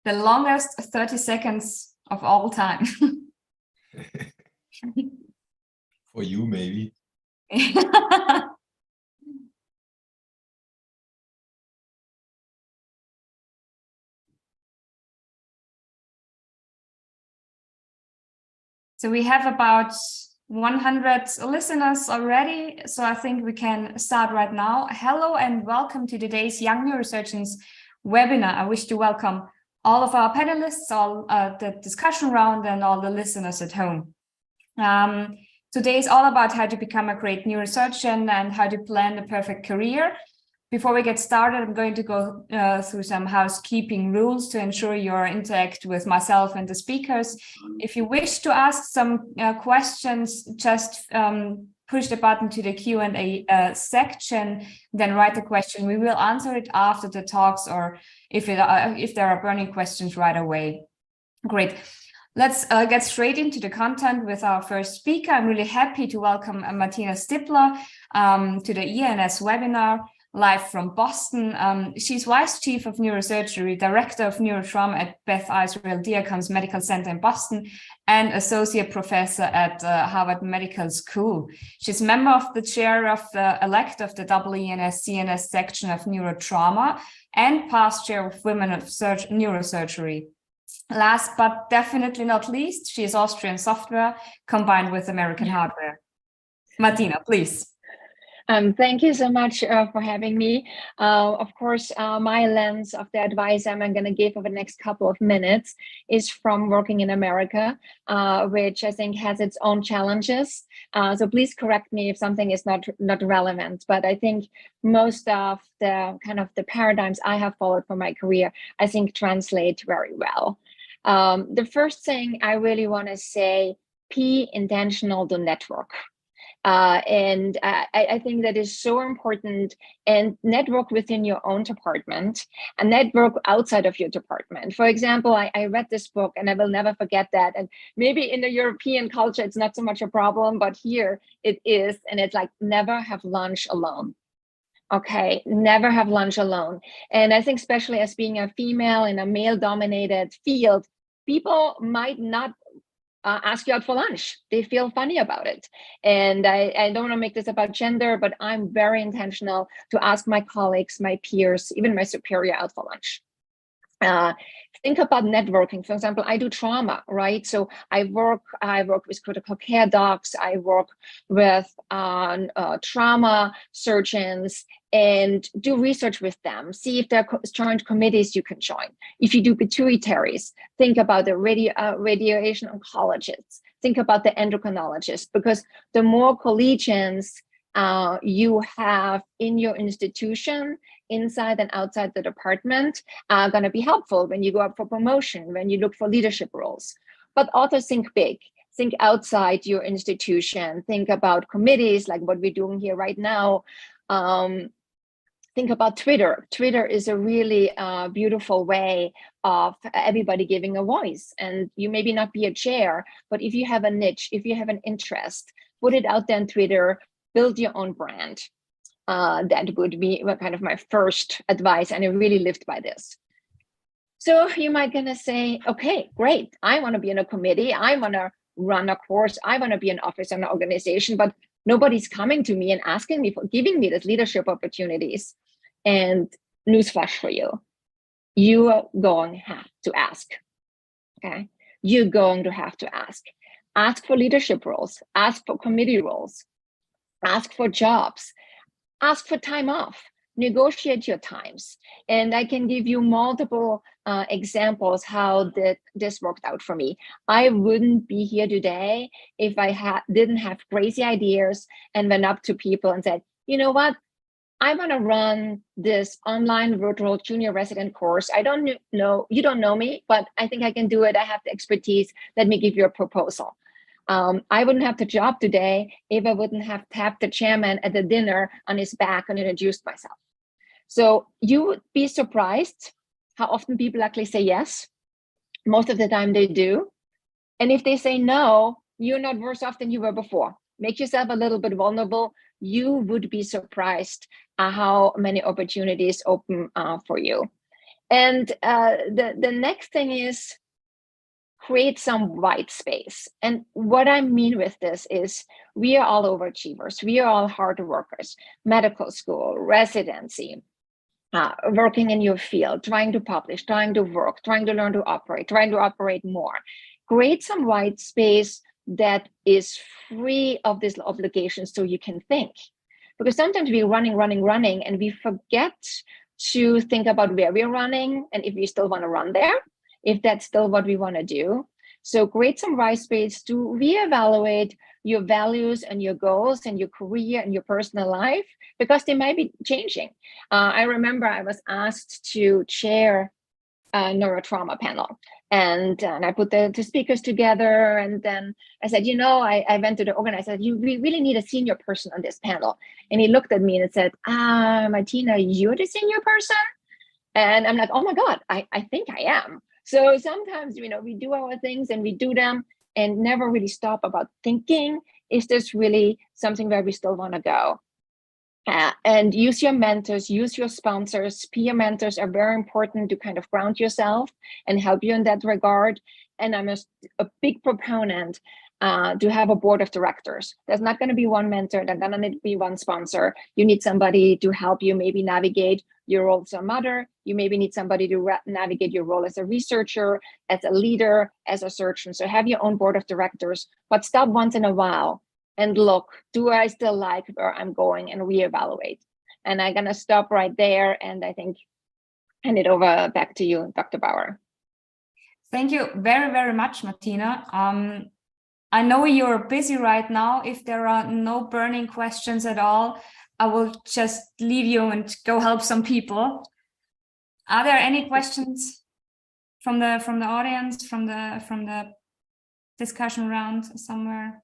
The longest 30 seconds of all time. For you, maybe. So we have about 100 listeners already, so I think we can start right now. Hello and welcome to today's Young Neurosurgeons webinar. I wish to welcome all of our panelists, all the discussion round, and all the listeners at home. Today is all about how to become a great neurosurgeon and how to plan the perfect career. Before we get started, I'm going to go through some housekeeping rules to ensure you interact with myself and the speakers. If you wish to ask some questions, just push the button to the Q&A section, then write the question. We will answer it after the talks, or if there are burning questions right away. Great. Let's get straight into the content with our first speaker. I'm really happy to welcome Martina Stippler to the EANS webinar, live from Boston. She's Vice Chief of Neurosurgery, Director of Neurotrauma at Beth Israel Deacon's Medical Center in Boston, and Associate Professor at Harvard Medical School. She's member of the chair of the elect of the EANS CNS section of Neurotrauma and past chair of Women of Neurosurgery. Last but definitely not least, she is Austrian software combined with American hardware. Martina, please. Thank you so much for having me. Of course, my lens of the advice I'm going to give over the next couple of minutes is from working in America, which I think has its own challenges. So please correct me if something is not relevant. But I think most of the the paradigms I have followed for my career, I think translate very well. The first thing I really want to say, be intentional to network. I think that is so important, and network within your own department and network outside of your department. For example, I read this book and I will never forget that. And maybe in the European culture, it's not so much a problem, but here it is. And it's like, never have lunch alone. Okay, never have lunch alone. And I think especially as being a female in a male dominated field, people might not ask you out for lunch. They feel funny about it. And I don't want to make this about gender, but I'm very intentional to ask my colleagues, my peers, even my superior out for lunch. Think about networking. For example, I do trauma, right? So I work with critical care docs. I work with trauma surgeons and do research with them. See if there are joint committees you can join. If you do pituitaries, think about the radiation oncologists. Think about the endocrinologists, because the more collegians you have in your institution, inside and outside the department, are going to be helpful when you go up for promotion, when you look for leadership roles. But also think big. Think outside your institution. Think about committees like what we're doing here right now. Think about Twitter. Twitter is a really beautiful way of everybody giving a voice. And you maybe not be a chair, but if you have a niche, if you have an interest, put it out there on Twitter, build your own brand. That would be kind of my first advice, and I really lived by this. So you might gonna say, okay, great. I want to be in a committee. I want to run a course. I want to be an officer in an organization, but nobody's coming to me and asking me for giving me these leadership opportunities. And newsflash for you, you are going to have to ask. Okay, you're going to have to ask. Ask for leadership roles. Ask for committee roles. Ask for jobs. Ask for time off. Negotiate your times. And I can give you multiple examples how this worked out for me. I wouldn't be here today if I didn't have crazy ideas and went up to people and said, you know what? I want to run this online virtual junior resident course. I don't know, you don't know me, but I think I can do it. I have the expertise. Let me give you a proposal. I wouldn't have the job today if I wouldn't have tapped the chairman at the dinner on his back and introduced myself. So you would be surprised how often people actually say yes. Most of the time they do. And if they say no, you're not worse off than you were before. Make yourself a little bit vulnerable. You would be surprised how many opportunities open for you. And the next thing is create some white space. And what I mean with this is we are all overachievers. We are all hard workers, medical school, residency, working in your field, trying to publish, trying to work, trying to learn to operate, trying to operate more. Create some white space that is free of these obligations so you can think. Because sometimes we're running, and we forget to think about where we're running and if we still want to run there, if that's still what we want to do. So create some white space to reevaluate your values and your goals and your career and your personal life, because they might be changing. I remember I was asked to chair a neurotrauma panel, and I put the speakers together, and then I said, I went to the organizer, I said, we really need a senior person on this panel. And he looked at me and said, Martina, you're the senior person? And I'm like, oh my God, I think I am. So sometimes, we do our things and we do them and never really stop about thinking, is this really something where we still want to go? And use your mentors, use your sponsors. Peer mentors are very important to kind of ground yourself and help you in that regard. And I'm a big proponent to have a board of directors. There's not going to be one mentor, there's going to be one sponsor. You need somebody to help you maybe navigate your role as a mother. You maybe need somebody to navigate your role as a researcher, as a leader, as a surgeon. So have your own board of directors, but stop once in a while and look, do I still like where I'm going, and reevaluate. And I'm going to stop right there. And I think hand it over back to you, Dr. Bauer. Thank you very, very much, Martina. I know you're busy right now. If there are no burning questions at all, I will just leave you and go help some people. Are there any questions from the audience, from the discussion round somewhere?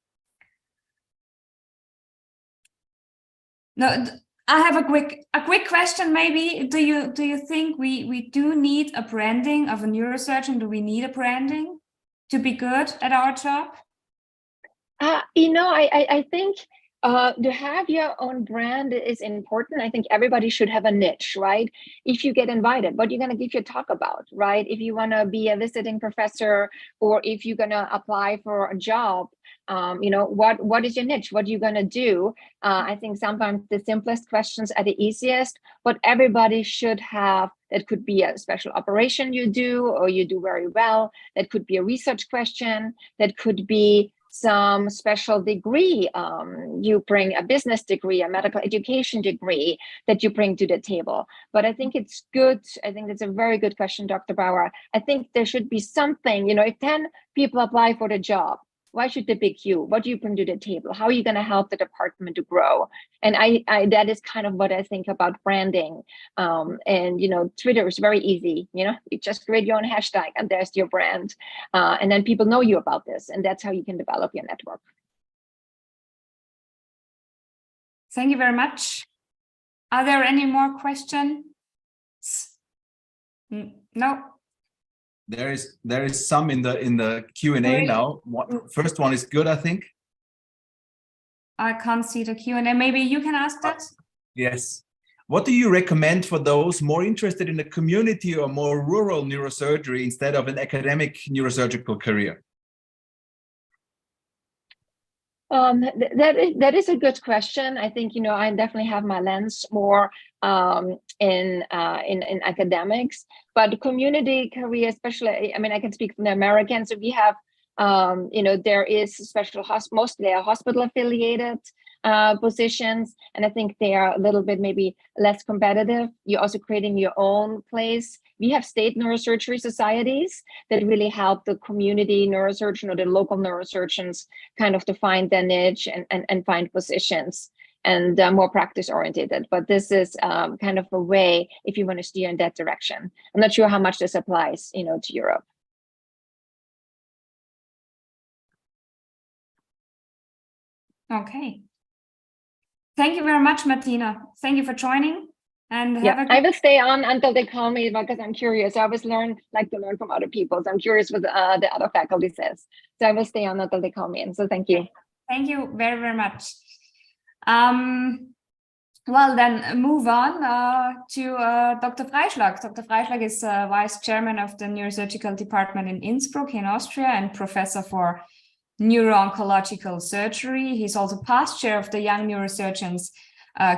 No, I have a quick question. Maybe do you think we do need a branding of a neurosurgeon? Do we need a branding to be good at our job? I think to have your own brand is important. I think everybody should have a niche, right? If you get invited, what you're going to give your talk about, right? If you want to be a visiting professor, or if you're going to apply for a job, what is your niche? What are you going to do? I think sometimes the simplest questions are the easiest, but everybody should have. That could be a special operation you do, or you do very well. That could be a research question. That could be some special degree. You bring a business degree, a medical education degree that you bring to the table. But I think it's good. I think that's a very good question, Dr. Bauer. I think there should be something, if 10 people apply for the job, why should they pick you? What do you bring to the table? How are you going to help the department to grow? And I that is kind of what I think about branding. And Twitter is very easy. You just create your own hashtag and there's your brand. And then people know you about this, and that's how you can develop your network. Thank you very much. Are there any more questions? No. There is some in the Q&A now. First one is good, I think. I can't see the Q&A. Maybe you can ask that. Yes. What do you recommend for those more interested in a community or more rural neurosurgery instead of an academic neurosurgical career? That is a good question. I think I definitely have my lens more in academics, but community career, especially. I mean, I can speak from the Americans. So we have, there is special mostly hospital affiliated positions, and I think they are a little bit maybe less competitive. You're also creating your own place. We have state neurosurgery societies that really help the community neurosurgeon or the local neurosurgeons kind of to find their niche and find positions, and more practice oriented. But this is kind of a way if you want to steer in that direction. I'm not sure how much this applies, to Europe. Okay. Thank you very much, Martina. Thank you for joining. And I will stay on until they call me because I'm curious. I always like to learn from other people. So I'm curious what the other faculty says. So I will stay on until they call me in. So thank you. Thank you very, very much. Well, then move on to Dr. Freischlag. Dr. Freischlag is Vice Chairman of the Neurosurgical Department in Innsbruck in Austria and Professor for Neuro-Oncological Surgery. He's also past chair of the Young Neurosurgeons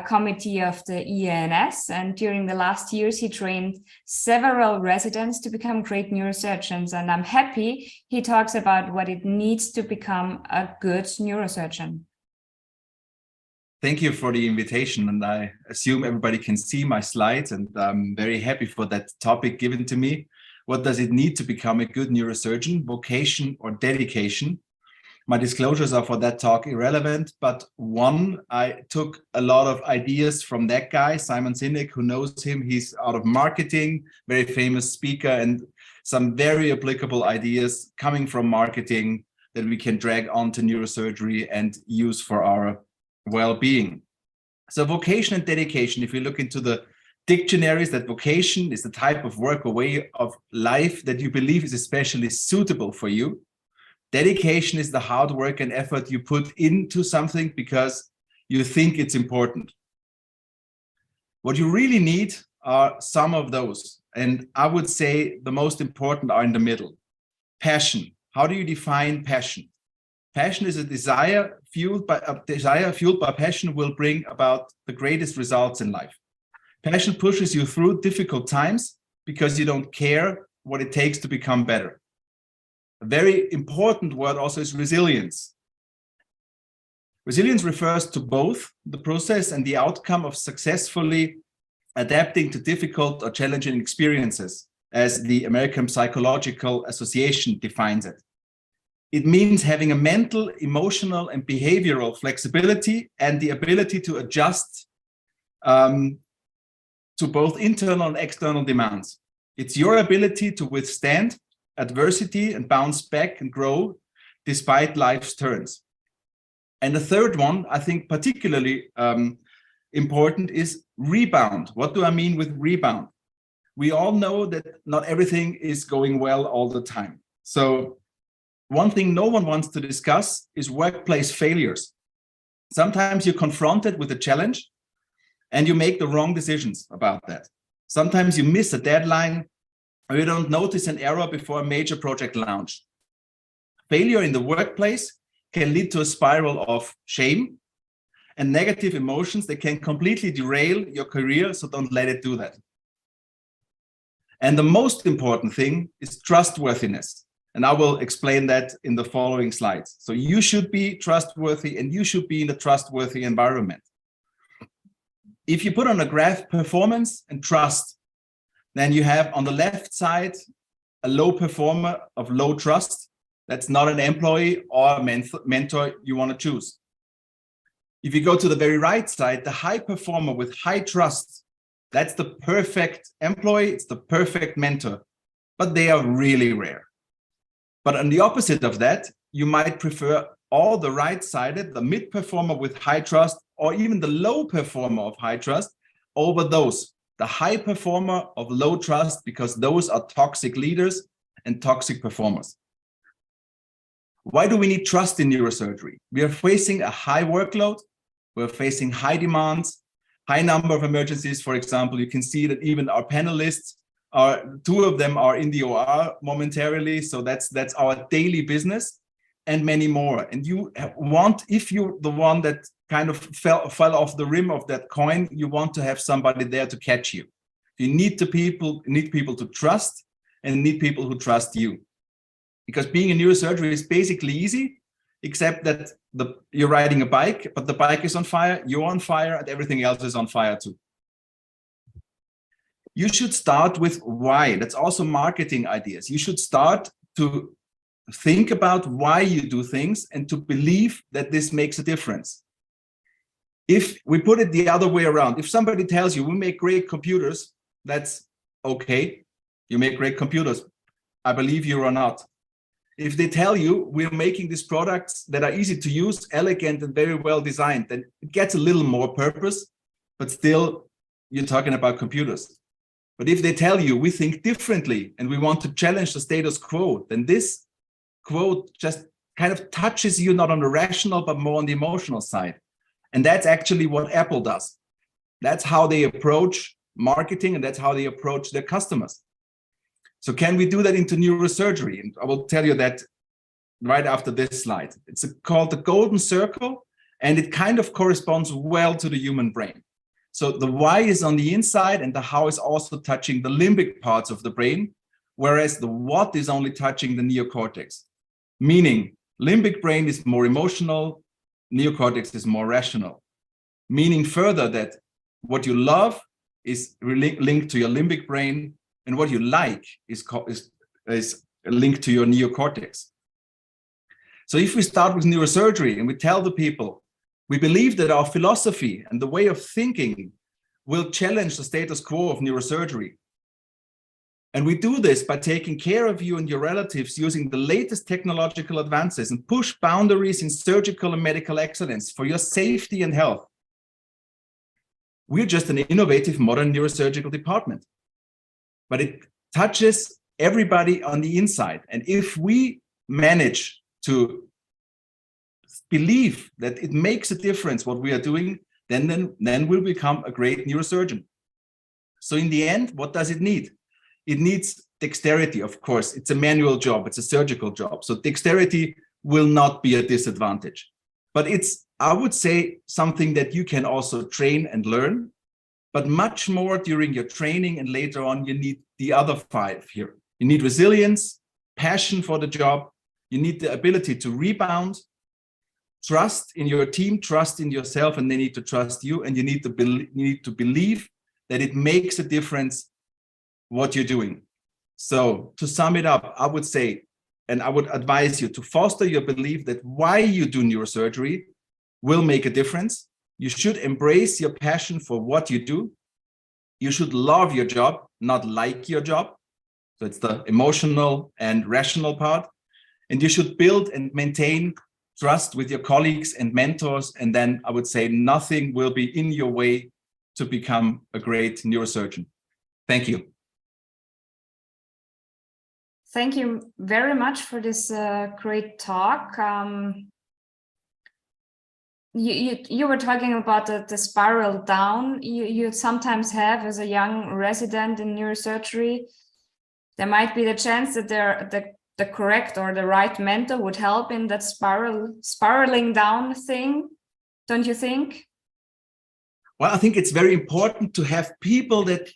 Committee of the EANS. And during the last years, he trained several residents to become great neurosurgeons. And I'm happy he talks about what it needs to become a good neurosurgeon. Thank you for the invitation, and I assume everybody can see my slides, and I'm very happy for that topic given to me. What does it need to become a good neurosurgeon, vocation or dedication? My disclosures are for that talk irrelevant, but one, I took a lot of ideas from that guy, Simon Sinek, who knows him. He's out of marketing, very famous speaker, and some very applicable ideas coming from marketing that we can drag onto neurosurgery and use for our well-being. So vocation and dedication, if you look into the dictionaries, that vocation is the type of work or way of life that you believe is especially suitable for you. Dedication is the hard work and effort you put into something because you think it's important. What you really need are some of those. And I would say the most important are in the middle. Passion. How do you define passion? Passion is a desire fueled by passion will bring about the greatest results in life. Passion pushes you through difficult times because you don't care what it takes to become better. A very important word also is resilience. Resilience refers to both the process and the outcome of successfully adapting to difficult or challenging experiences, as the American Psychological Association defines it. It means having a mental, emotional, and behavioral flexibility and the ability to adjust to both internal and external demands. It's your ability to withstand adversity and bounce back and grow despite life's turns. And the third one, I think particularly important, is rebound. What do I mean with rebound? We all know that not everything is going well all the time. So one thing no one wants to discuss is workplace failures. Sometimes you're confronted with a challenge and you make the wrong decisions about that. Sometimes you miss a deadline or you don't notice an error before a major project launch. Failure in the workplace can lead to a spiral of shame and negative emotions that can completely derail your career, so don't let it do that. And the most important thing is trustworthiness. And I will explain that in the following slides. So you should be trustworthy and you should be in a trustworthy environment. If you put on a graph performance and trust, then you have on the left side a low performer of low trust. That's not an employee or a mentor you want to choose. If you go to the very right side, the high performer with high trust, that's the perfect employee, it's the perfect mentor, but they are really rare. But on the opposite of that, you might prefer all the right-sided, the mid-performer with high trust, or even the low performer of high trust over those, the high performer of low trust, because those are toxic leaders and toxic performers. Why do we need trust in neurosurgery? We are facing a high workload. We're facing high demands, high number of emergencies. For example, you can see that even our panelists two of them are in the OR momentarily. So that's our daily business and many more. And you want, if you're the one that kind of fell off the rim of that coin, you want to have somebody there to catch you. You need people to trust and need people who trust you. Because being in neurosurgery is basically easy, except that you're riding a bike, but the bike is on fire, you're on fire, and everything else is on fire too. You should start with why. That's also marketing ideas. You should start to think about why you do things and to believe that this makes a difference. If we put it the other way around, if somebody tells you we make great computers, that's okay. You make great computers. I believe you or not. If they tell you we're making these products that are easy to use, elegant, and very well designed, then it gets a little more purpose, but still you're talking about computers. But if they tell you we think differently and we want to challenge the status quo, then this quote just kind of touches you not on the rational, but more on the emotional side. And that's actually what Apple does. That's how they approach marketing, and that's how they approach their customers. So can we do that into neurosurgery? And I will tell you that right after this slide. It's called the golden circle, and it kind of corresponds well to the human brain. So the why is on the inside, and the how is also touching the limbic parts of the brain, whereas the what is only touching the neocortex. Meaning limbic brain is more emotional, neocortex is more rational. Meaning further that what you love is linked to your limbic brain, and what you like is linked to your neocortex. So if we start with neurosurgery and we tell the people, we believe that our philosophy and the way of thinking will challenge the status quo of neurosurgery. And we do this by taking care of you and your relatives using the latest technological advances and push boundaries in surgical and medical excellence for your safety and health. We're just an innovative modern neurosurgical department, but it touches everybody on the inside. And if we manage to believe that it makes a difference what we are doing, then we'll become a great neurosurgeon. So in the end, what does it need? It needs dexterity, of course. It's a manual job, it's a surgical job. So dexterity will not be a disadvantage. But it's, I would say, something that you can also train and learn, but much more during your training, and later on you need the other 5 here. You need resilience, passion for the job, you need the ability to rebound, trust in your team, trust in yourself, and they need to trust you, and you need to believe that it makes a difference what you're doing. So to sum it up, I would say, and I would advise you to foster your belief that why you do neurosurgery will make a difference. You should embrace your passion for what you do. You should love your job, not like your job. So it's the emotional and rational part. And you should build and maintain trust with your colleagues and mentors. And then I would say nothing will be in your way to become a great neurosurgeon. Thank you. Thank you very much for this great talk. You were talking about the spiral down you sometimes have as a young resident in neurosurgery. There might be the chance that the correct or the right mentor would help in that spiraling down thing, don't you think? Well, I think it's very important to have people that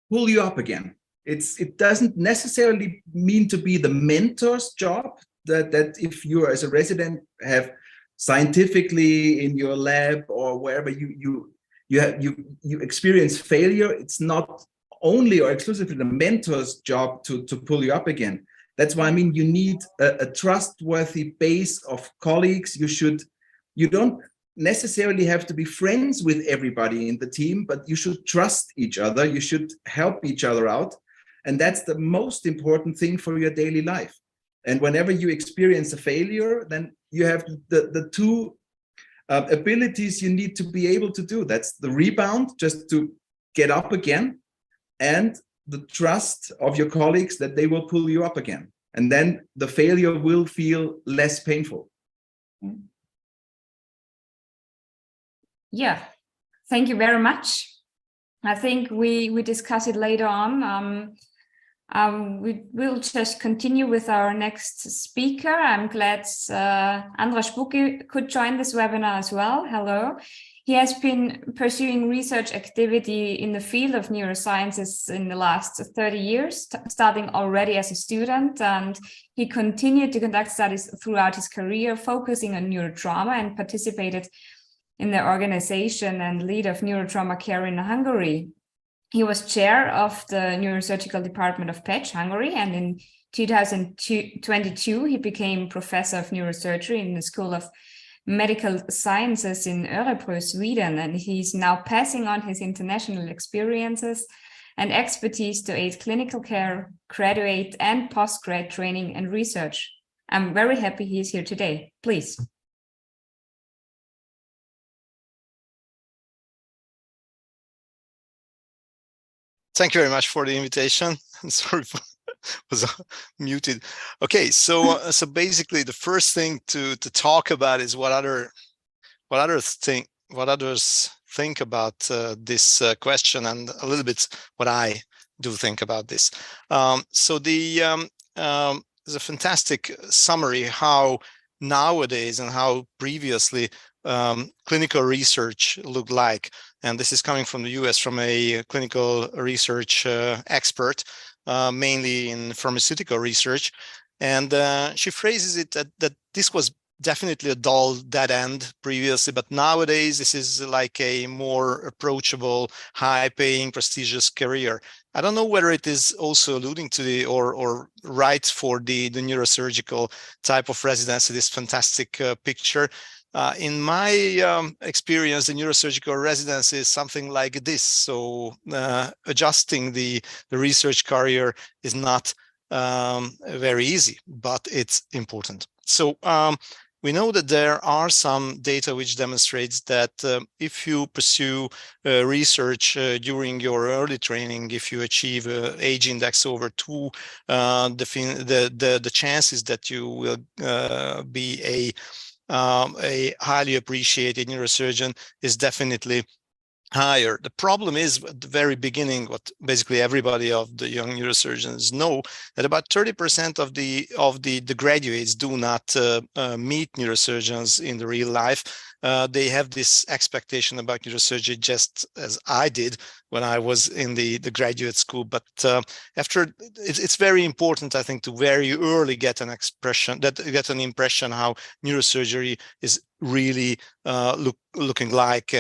pull you up again. It doesn't necessarily mean to be the mentor's job, that if you as a resident have scientifically in your lab or wherever you experience failure, it's not only or exclusively the mentor's job to pull you up again. That's why I mean you need a trustworthy base of colleagues. You don't necessarily have to be friends with everybody in the team, but you should trust each other. You should help each other out. And that's the most important thing for your daily life. And whenever you experience a failure, then you have the 2 abilities you need to be able to do. That's the rebound, just to get up again, and the trust of your colleagues that they will pull you up again. And then the failure will feel less painful. Yeah, thank you very much. I think we discuss it later on. We will just continue with our next speaker. I'm glad Andras Spucki could join this webinar as well. Hello. He has been pursuing research activity in the field of neurosciences in the last 30 years, starting already as a student, and he continued to conduct studies throughout his career, focusing on neurotrauma, and participated in the organization and lead of neurotrauma care in Hungary. He was chair of the Neurosurgical Department of Pécs, Hungary, and in 2022 he became professor of neurosurgery in the School of Medical Sciences in Örebro, Sweden, and he's now passing on his international experiences and expertise to aid clinical care, graduate and postgrad training and research. I'm very happy he's here today. Please. Thank you very much for the invitation. I'm sorry for was muted. Okay, so basically the first thing to talk about is what others think about this question, and a little bit what I do think about this. There's a fantastic summary how nowadays and how previously clinical research looked like. And this is coming from the US, from a clinical research expert, mainly in pharmaceutical research. And she phrases it that this was definitely a dull dead end previously, but nowadays this is like a more approachable, high-paying, prestigious career. I don't know whether it is also alluding to the or right for the neurosurgical type of residency, this fantastic picture. In my experience, the neurosurgical residency is something like this. So adjusting the research career is not very easy, but it's important. So we know that there are some data which demonstrates that if you pursue research during your early training, if you achieve age index over 2, the chances that you will be a highly appreciated neurosurgeon is definitely higher. The problem is at the very beginning, what basically everybody of the young neurosurgeons know, that about 30% of the graduates do not meet neurosurgeons in the real life. They have this expectation about neurosurgery, just as I did when I was in the graduate school. But after it's very important, I think, to very early get an impression how neurosurgery is really looking like.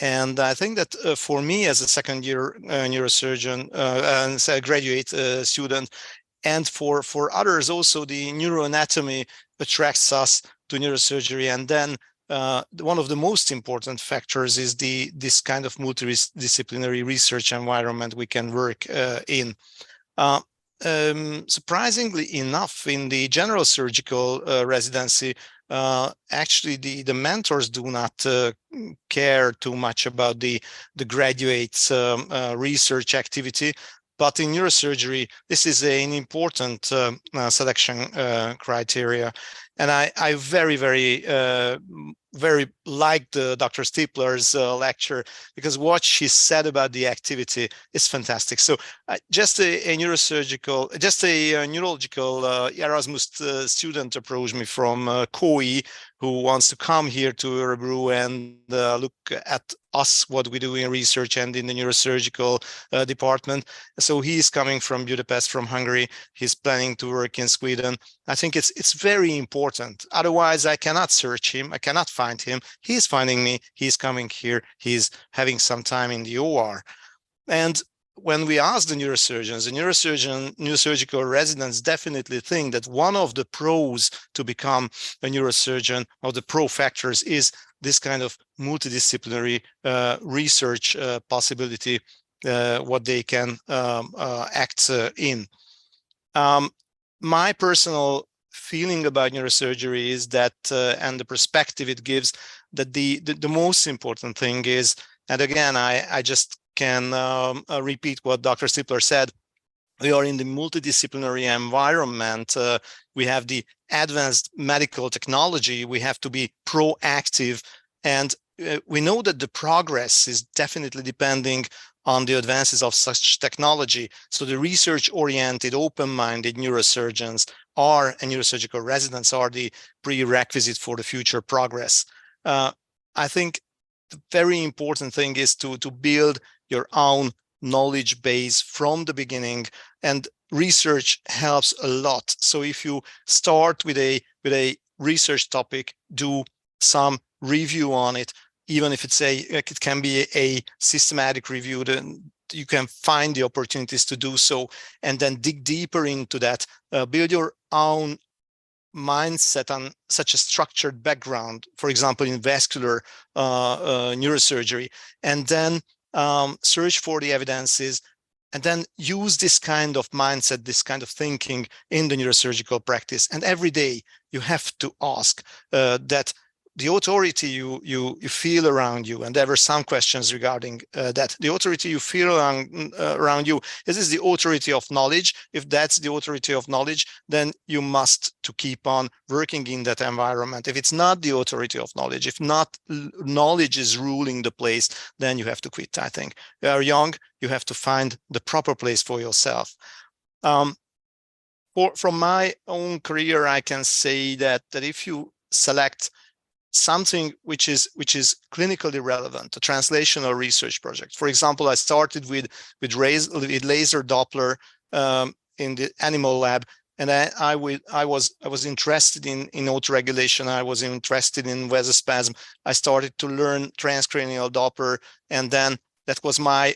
And I think that for me, as a second-year neurosurgeon and a graduate student, and for others also, the neuroanatomy attracts us to neurosurgery. And then one of the most important factors is this kind of multidisciplinary research environment we can work in. Surprisingly enough, in the general surgical residency, actually the mentors do not care too much about the graduates' research activity. But in neurosurgery, this is an important selection criteria. And I very, very, very liked Dr. Stiepler's lecture, because what she said about the activity is fantastic. So just a neurological Erasmus student approached me from COI, who wants to come here to Örebro and look at us, what we do in research and in the neurosurgical department. So he's coming from Budapest, from Hungary. He's planning to work in Sweden. I think it's very important. Otherwise, I cannot search him. I cannot find him. He's finding me. He's coming here. He's having some time in the OR. And when we ask the neurosurgeons, neurosurgical residents definitely think that one of the pros to become a neurosurgeon, or the pro factors, is this kind of multidisciplinary research possibility, what they can act in. My personal feeling about neurosurgery is that, and the perspective it gives, that the most important thing is, and again, I just can repeat what Dr. Stiepler said, we are in the multidisciplinary environment. We have the advanced medical technology. We have to be proactive. And we know that the progress is definitely depending on the advances of such technology. So the research-oriented, open-minded neurosurgeons and neurosurgical residents are the prerequisite for the future progress. I think the very important thing is to build your own knowledge base from the beginning, and research helps a lot. So if you start with a research topic, do some review on it, even if it can be a systematic review, then you can find the opportunities to do so, and then dig deeper into that, build your own mindset on such a structured background, for example, in vascular neurosurgery, and then search for the evidences, and then use this kind of mindset, this kind of thinking in the neurosurgical practice. And every day you have to ask that the authority you feel around you, and there were some questions regarding that. The authority you feel around you, is this the authority of knowledge? If that's the authority of knowledge, then you must to keep on working in that environment. If it's not the authority of knowledge, if not knowledge is ruling the place, then you have to quit, I think. You are young, you have to find the proper place for yourself. From my own career, I can say that if you select something which is clinically relevant, a translational research project. For example, I started with laser Doppler in the animal lab, and I was interested in autoregulation. I was interested in vasospasm. I started to learn transcranial Doppler, and then that was my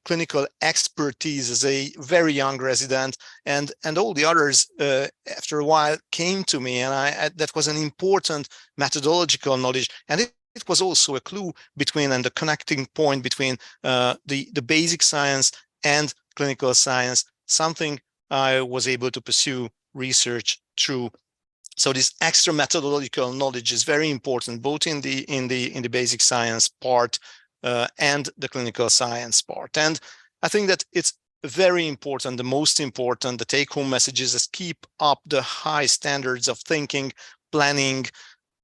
clinical expertise as a very young resident, and all the others after a while came to me, and that was an important methodological knowledge, and it was also a clue between and the connecting point between the basic science and clinical science, something I was able to pursue research through. So this extra methodological knowledge is very important, both in the basic science part and the clinical science part. And I think that it's very important, the most important, the take-home messages is keep up the high standards of thinking, planning,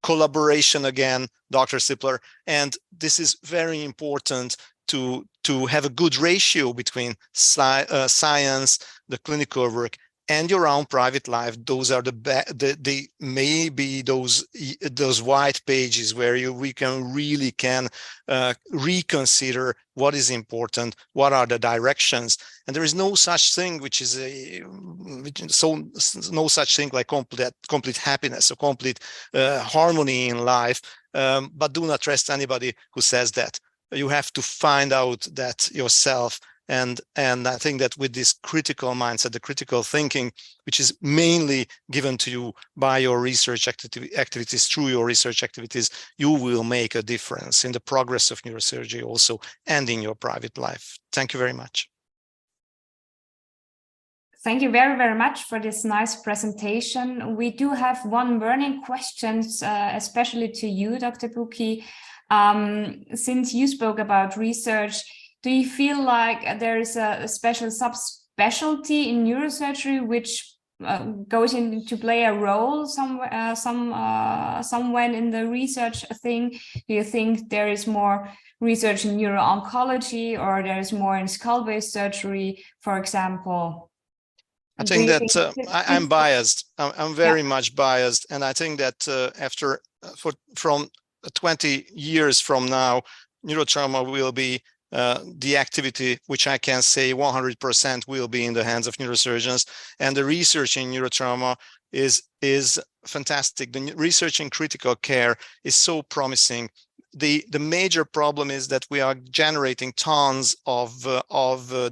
collaboration again, Dr. Sipler. And this is very important to have a good ratio between science, the clinical work, and your own private life. Those are the maybe those white pages where we can really reconsider what is important, what are the directions, and there is no such thing no such thing like complete happiness or complete harmony in life. But do not trust anybody who says that. You have to find out that yourself. And I think that with this critical mindset, the critical thinking, which is mainly given to you by your research activities, through your research activities, you will make a difference in the progress of neurosurgery also, and in your private life. Thank you very much. Thank you very, very much for this nice presentation. We do have one burning question, especially to you, Dr. Bucchi. Since you spoke about research, do you feel like there is a special subspecialty in neurosurgery which goes into play a role somewhere in the research thing? Do you think there is more research in neuro-oncology, or there is more in skull-based surgery, for example? I think that I'm biased. I'm very much biased, and I think that from 20 years from now, neurotrauma will be the activity which I can say 100% will be in the hands of neurosurgeons, and the research in neurotrauma is fantastic. The research in critical care is so promising. The major problem is that we are generating tons of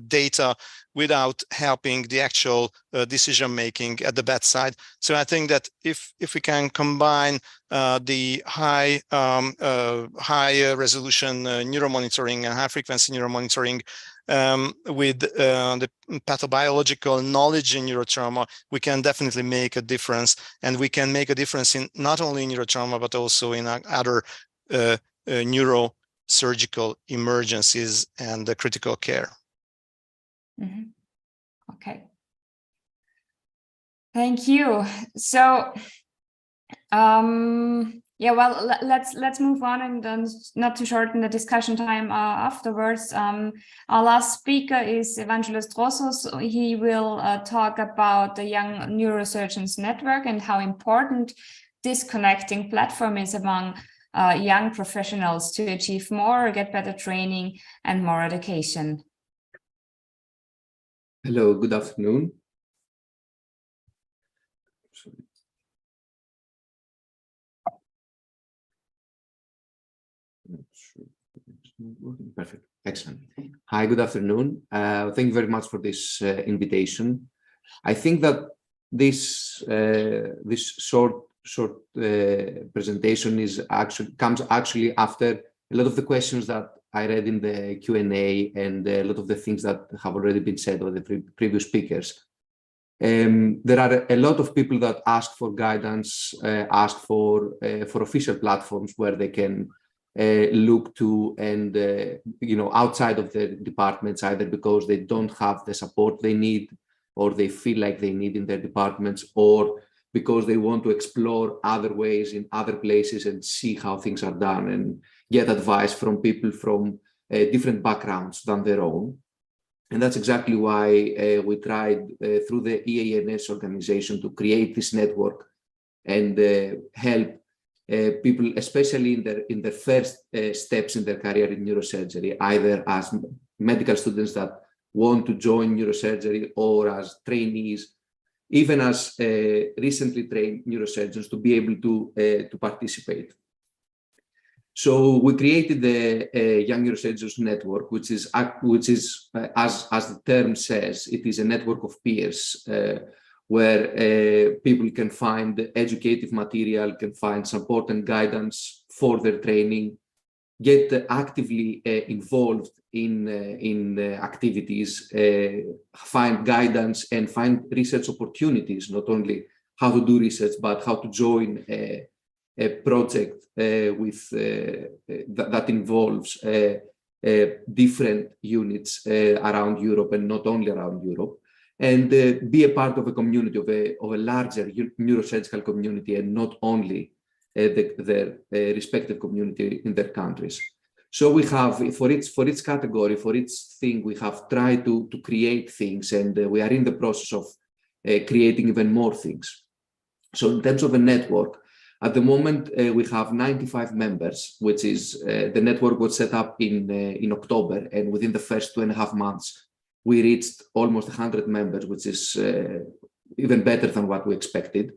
data without helping the actual decision making at the bedside. So I think that if we can combine the high resolution neuromonitoring and high frequency neuromonitoring with the pathobiological knowledge in neurotrauma, we can definitely make a difference, and we can make a difference in not only in neurotrauma but also in other neurosurgical emergencies and the critical care. Mm-hmm. Okay. Thank you. So, yeah, well, let's move on, and then not to shorten the discussion time afterwards. Our last speaker is Evangelos Drossos. He will talk about the Young Neurosurgeons Network and how important this connecting platform is among young professionals to achieve more, get better training, and more education. Hello, good afternoon. Perfect, excellent. Hi, good afternoon. Thank you very much for this invitation. I think that this short presentation comes after a lot of the questions that I read in the Q&A and a lot of the things that have already been said by the previous speakers. There are a lot of people that ask for guidance, ask for official platforms where they can look to, and outside of the departments, either because they don't have the support they need or they feel like they need in their departments, or because they want to explore other ways in other places and see how things are done and get advice from people from different backgrounds than their own. And that's exactly why we tried through the EANS organization to create this network and help people, especially in their first steps in their career in neurosurgery, either as medical students that want to join neurosurgery or as trainees, even as recently trained neurosurgeons, to be able to participate. So we created the Young Neurosurgeons Network, which is as the term says, it is a network of peers where people can find educative material, can find support and guidance for their training, get actively involved in activities, find guidance and find research opportunities, not only how to do research, but how to join a project that involves different units around Europe and not only around Europe, and be a part of a community, of a larger neurosurgical community, and not only their respective community in their countries. So we have, for each category, for each thing, we have tried to create things, and we are in the process of creating even more things. So in terms of a network, at the moment, we have 95 members, which is the network was set up in October, and within the first 2.5 months, we reached almost 100 members, which is even better than what we expected,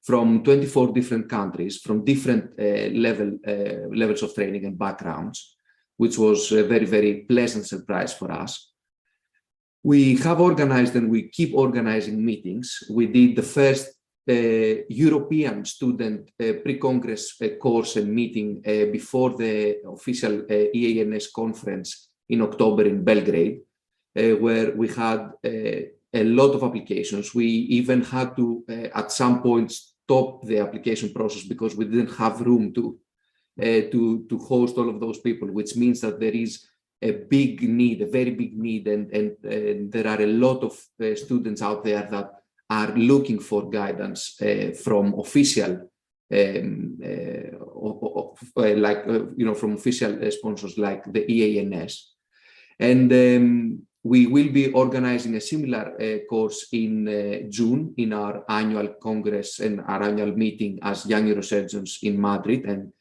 from 24 different countries, from different levels of training and backgrounds, which was a very, very pleasant surprise for us. We have organized and we keep organizing meetings. We did the first European student pre-congress course and meeting before the official EANS conference in October in Belgrade, where we had a lot of applications. We even had to, at some point, stop the application process because we didn't have room to host all of those people, which means that there is a big need, a very big need, and there are a lot of students out there that are looking for guidance from official, from official sponsors like the EANS. And we will be organizing a similar course in June in our annual congress and our annual meeting as Young Neurosurgeons in Madrid. And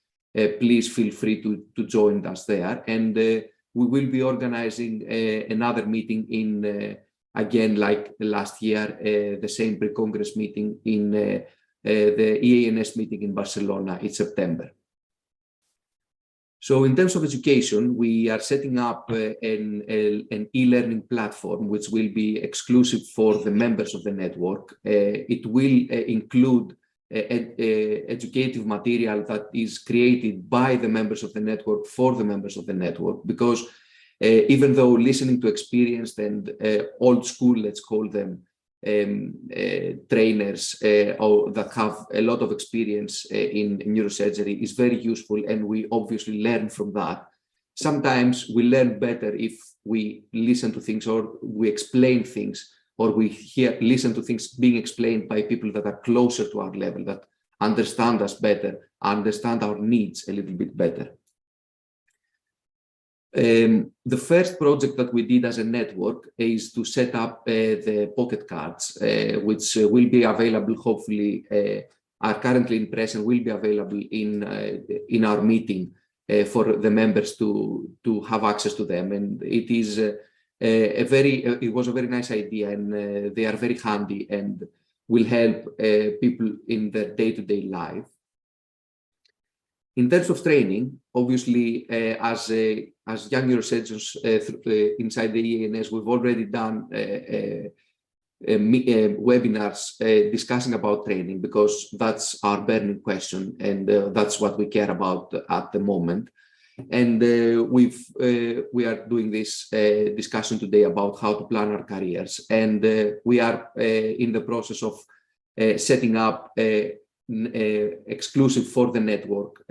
please feel free to join us there. And we will be organizing another meeting in again, like last year, the same pre-congress meeting in the EANS meeting in Barcelona in September. So in terms of education, we are setting up an e-learning platform, which will be exclusive for the members of the network. It will include educative material that is created by the members of the network for the members of the network, because even though listening to experienced and old school, let's call them, trainers that have a lot of experience in neurosurgery is very useful, and we obviously learn from that. Sometimes we learn better if we listen to things, or we explain things, or we listen to things being explained by people that are closer to our level, that understand us better, understand our needs a little bit better. The first project that we did as a network is to set up the pocket cards, which will be available, hopefully, are currently in press and will be available in our meeting for the members to have access to them. And it is it was a very nice idea, and they are very handy and will help people in their day-to-day life. In terms of training, obviously, as young neurosurgeons inside the EANS, we've already done webinars discussing about training, because that's our burning question, and that's what we care about at the moment. And we are doing this discussion today about how to plan our careers. And we are in the process of setting up exclusive for the network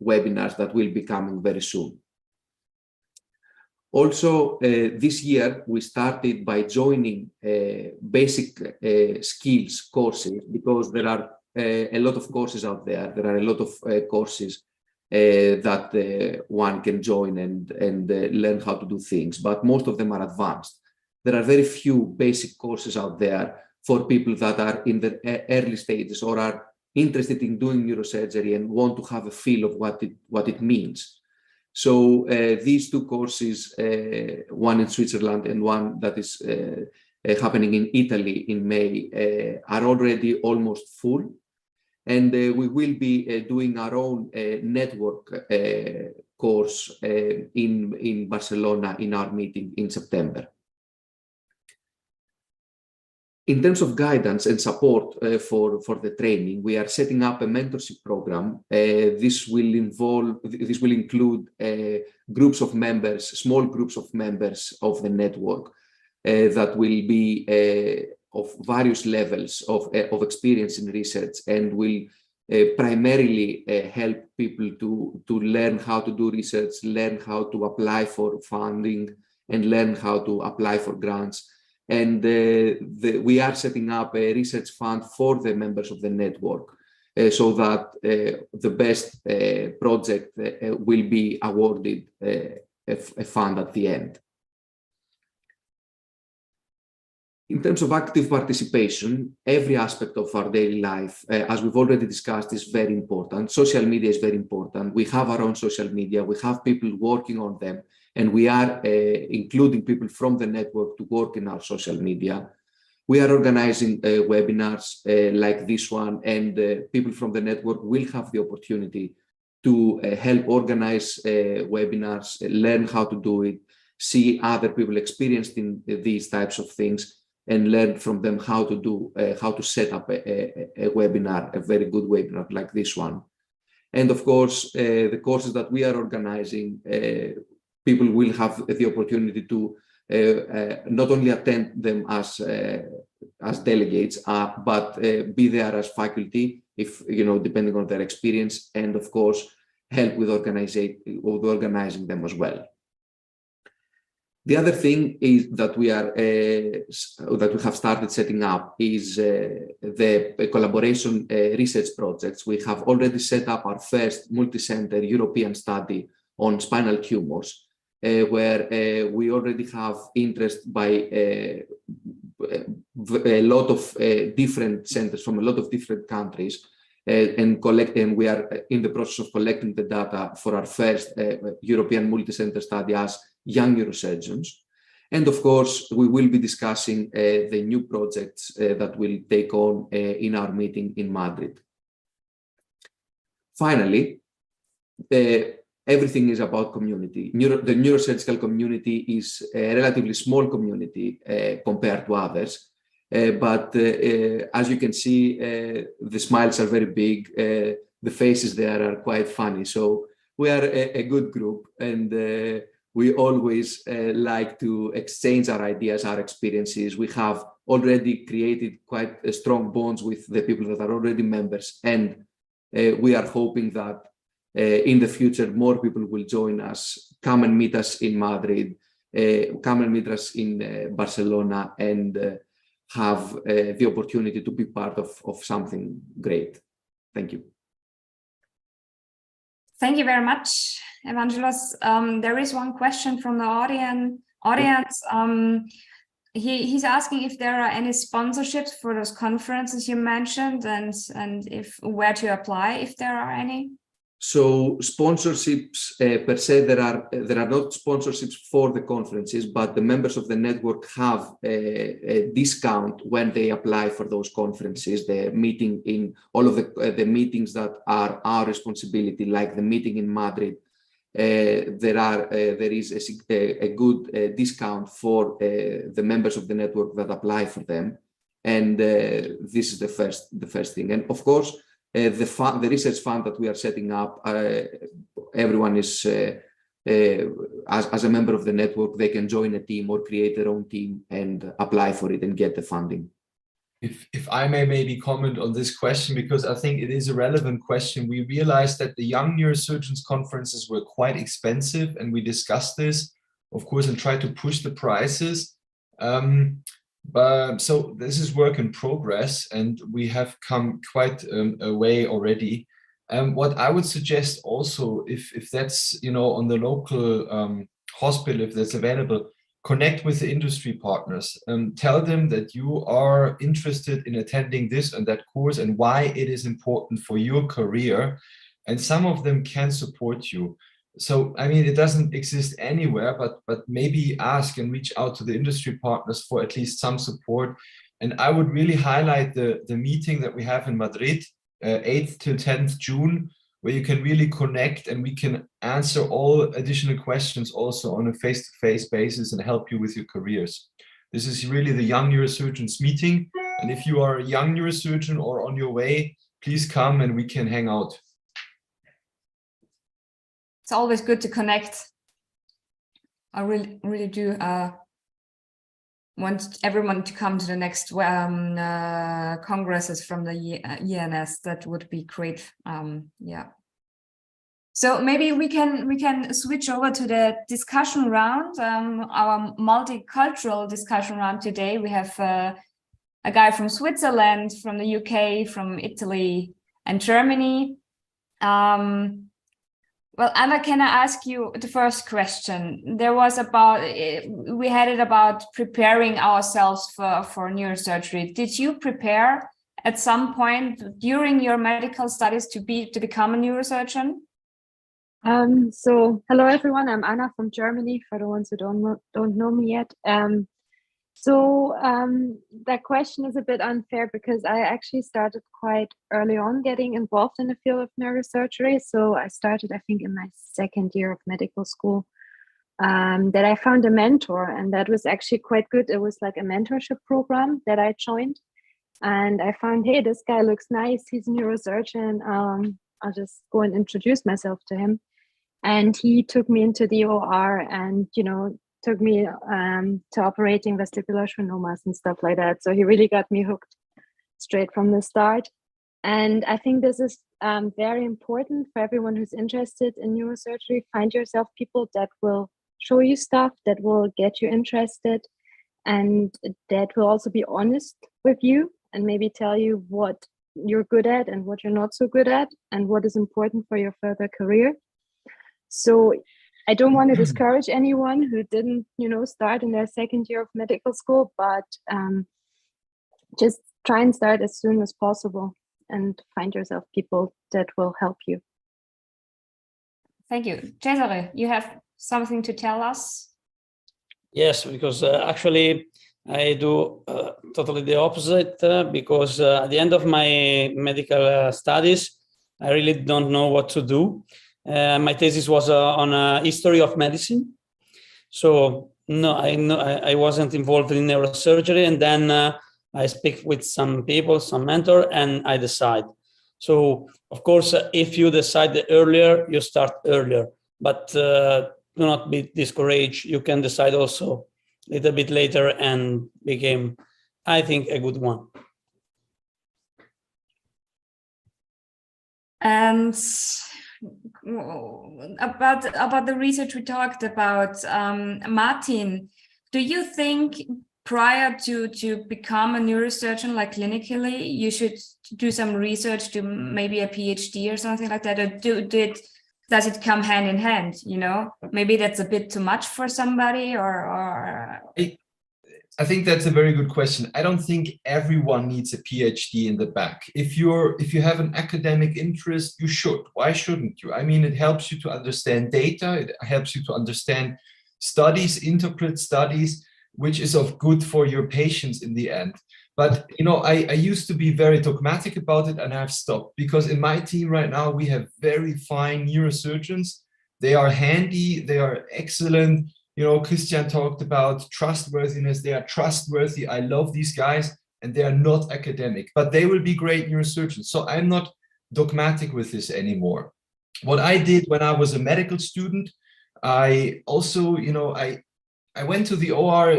webinars that will be coming very soon. Also, this year, we started by joining basic skills courses, because there are a lot of courses out there. There are a lot of courses that one can join and learn how to do things, but most of them are advanced. There are very few basic courses out there for people that are in the early stages or are interested in doing neurosurgery and want to have a feel of what it means. So these two courses, one in Switzerland and one that is happening in Italy in May, are already almost full. And we will be doing our own network course in Barcelona in our meeting in September. In terms of guidance and support for the training, we are setting up a mentorship program. This will include groups of members, small groups of members of the network that will be of various levels of experience in research, and will primarily help people to learn how to do research, learn how to apply for funding, and learn how to apply for grants. And we are setting up a research fund for the members of the network so that the best project will be awarded a fund at the end. In terms of active participation, every aspect of our daily life, as we've already discussed, is very important. Social media is very important. We have our own social media. We have people working on them, and we are including people from the network to work in our social media. We are organizing webinars like this one, and people from the network will have the opportunity to help organize webinars, learn how to do it, see other people experienced in these types of things, and learn from them how to set up a webinar, a very good webinar like this one. And of course, the courses that we are organizing, people will have the opportunity to not only attend them as delegates, but be there as faculty, if depending on their experience, and of course help with organizing them as well. The other thing is that we have started setting up is the collaboration research projects. We have already set up our first multi-center European study on spinal tumors, where we already have interest by a lot of different centers from a lot of different countries, and we are in the process of collecting the data for our first European multi-center study as young neurosurgeons. And of course, we will be discussing the new projects that will take on in our meeting in Madrid. Finally, everything is about community. The neurosurgical community is a relatively small community compared to others. But as you can see, the smiles are very big. The faces there are quite funny. So we are a good group, and we always like to exchange our ideas, our experiences. We have already created quite strong bonds with the people that are already members, and we are hoping that in the future more people will join us, come and meet us in Madrid, come and meet us in Barcelona, and have the opportunity to be part of something great. Thank you. Thank you very much, Evangelos. There is one question from the audience. He's asking if there are any sponsorships for those conferences you mentioned, and where to apply if there are any. So sponsorships per se, there are not sponsorships for the conferences, but the members of the network have a discount when they apply for those conferences. The meeting in all of the meetings that are our responsibility, like the meeting in Madrid, there is a good discount for the members of the network that apply for them, and this is the first thing. And of course, The research fund that we are setting up, everyone is, as a member of the network, they can join a team or create their own team and apply for it and get the funding. If I may maybe comment on this question, because I think it is a relevant question. We realized that the Young Neurosurgeons conferences were quite expensive, and we discussed this, of course, and tried to push the prices. But so this is work in progress, and we have come quite a way already. What I would suggest also, if that's, you know, on the local hospital, if that's available, connect with the industry partners. Tell them that you are interested in attending this and that course and why it is important for your career. And some of them can support you. So, I mean, it doesn't exist anywhere, but maybe ask and reach out to the industry partners for at least some support. And I would really highlight the meeting that we have in Madrid, 8th to 10th June, where you can really connect and we can answer all additional questions also on a face-to-face basis and help you with your careers. This is really the Young Neurosurgeons meeting. And if you are a young neurosurgeon or on your way, please come and we can hang out. It's always good to connect. I really do want everyone to come to the next congresses from the EANS. That would be great. Yeah. So maybe we can switch over to the discussion round, our multicultural discussion round today. We have a guy from Switzerland, from the UK, from Italy, and Germany. Well, Anna, can I ask you the first question? There was we had it about preparing ourselves for neurosurgery. Did you prepare at some point during your medical studies to become a neurosurgeon? So hello everyone, I'm Anna from Germany, for the ones who don't know me yet. That question is a bit unfair because I actually started quite early on getting involved in the field of neurosurgery. So I started, I think, in my second year of medical school, that I found a mentor, and that was actually quite good. It was like a mentorship program that I joined, and I found, hey, this guy looks nice. He's a neurosurgeon. I'll just go and introduce myself to him. And he took me into the OR and, you know, took me to operating vestibular schwannomas and stuff like that. So he really got me hooked straight from the start. And I think this is very important for everyone who's interested in neurosurgery. Find yourself people that will show you stuff, that will get you interested, and that will also be honest with you and maybe tell you what you're good at and what you're not so good at and what is important for your further career. So I don't want to discourage anyone who didn't, you know, start in their second year of medical school, but just try and start as soon as possible and find yourself people that will help you. Thank you. Cesare, you have something to tell us? Yes, because actually I do totally the opposite because at the end of my medical studies, I really don't know what to do. My thesis was on history of medicine. So no, I wasn't involved in neurosurgery. And then I speak with some people, some mentor, and I decide. So of course, if you decide earlier, you start earlier, but do not be discouraged. You can decide also a little bit later and became, I think, a good one. And about the research we talked about, Martin, do you think prior to become a neurosurgeon, like clinically, you should do some research, do maybe a PhD or something like that, or does it come hand in hand? You know, maybe that's a bit too much for somebody, or I think that's a very good question. I don't think everyone needs a PhD in the back. If you have an academic interest, you should. Why shouldn't you? I mean, it helps you to understand data. It helps you to understand studies, interpret studies, which is of good for your patients in the end. But, you know, I used to be very dogmatic about it, and I've stopped, because in my team right now, we have very fine neurosurgeons. They are handy. They are excellent. You know, Christian talked about trustworthiness. They are trustworthy. I love these guys, and they are not academic, but they will be great neurosurgeons. So I'm not dogmatic with this anymore. What I did when I was a medical student, I also, I went to the OR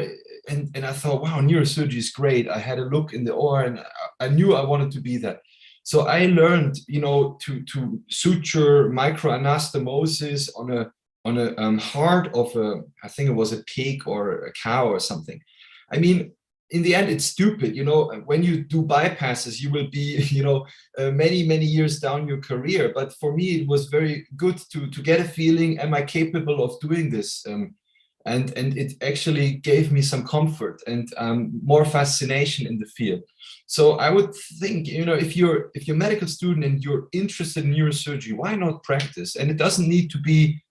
and I thought, wow, neurosurgery is great. I had a look in the OR and I knew I wanted to be that. So I learned, to suture microanastomosis on a heart of I think it was a pig or a cow or something. I mean, in the end, it's stupid. When you do bypasses, you will be, many, many years down your career. But for me, it was very good to get a feeling, am I capable of doing this? And it actually gave me some comfort and more fascination in the field. So I would think, if you're a medical student and you're interested in neurosurgery, why not practice? And it doesn't need to be,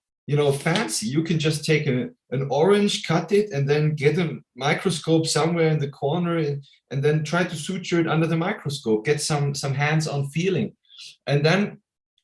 fancy. You can just take an orange, cut it, and then get a microscope somewhere in the corner and then try to suture it under the microscope, get some hands-on feeling. And then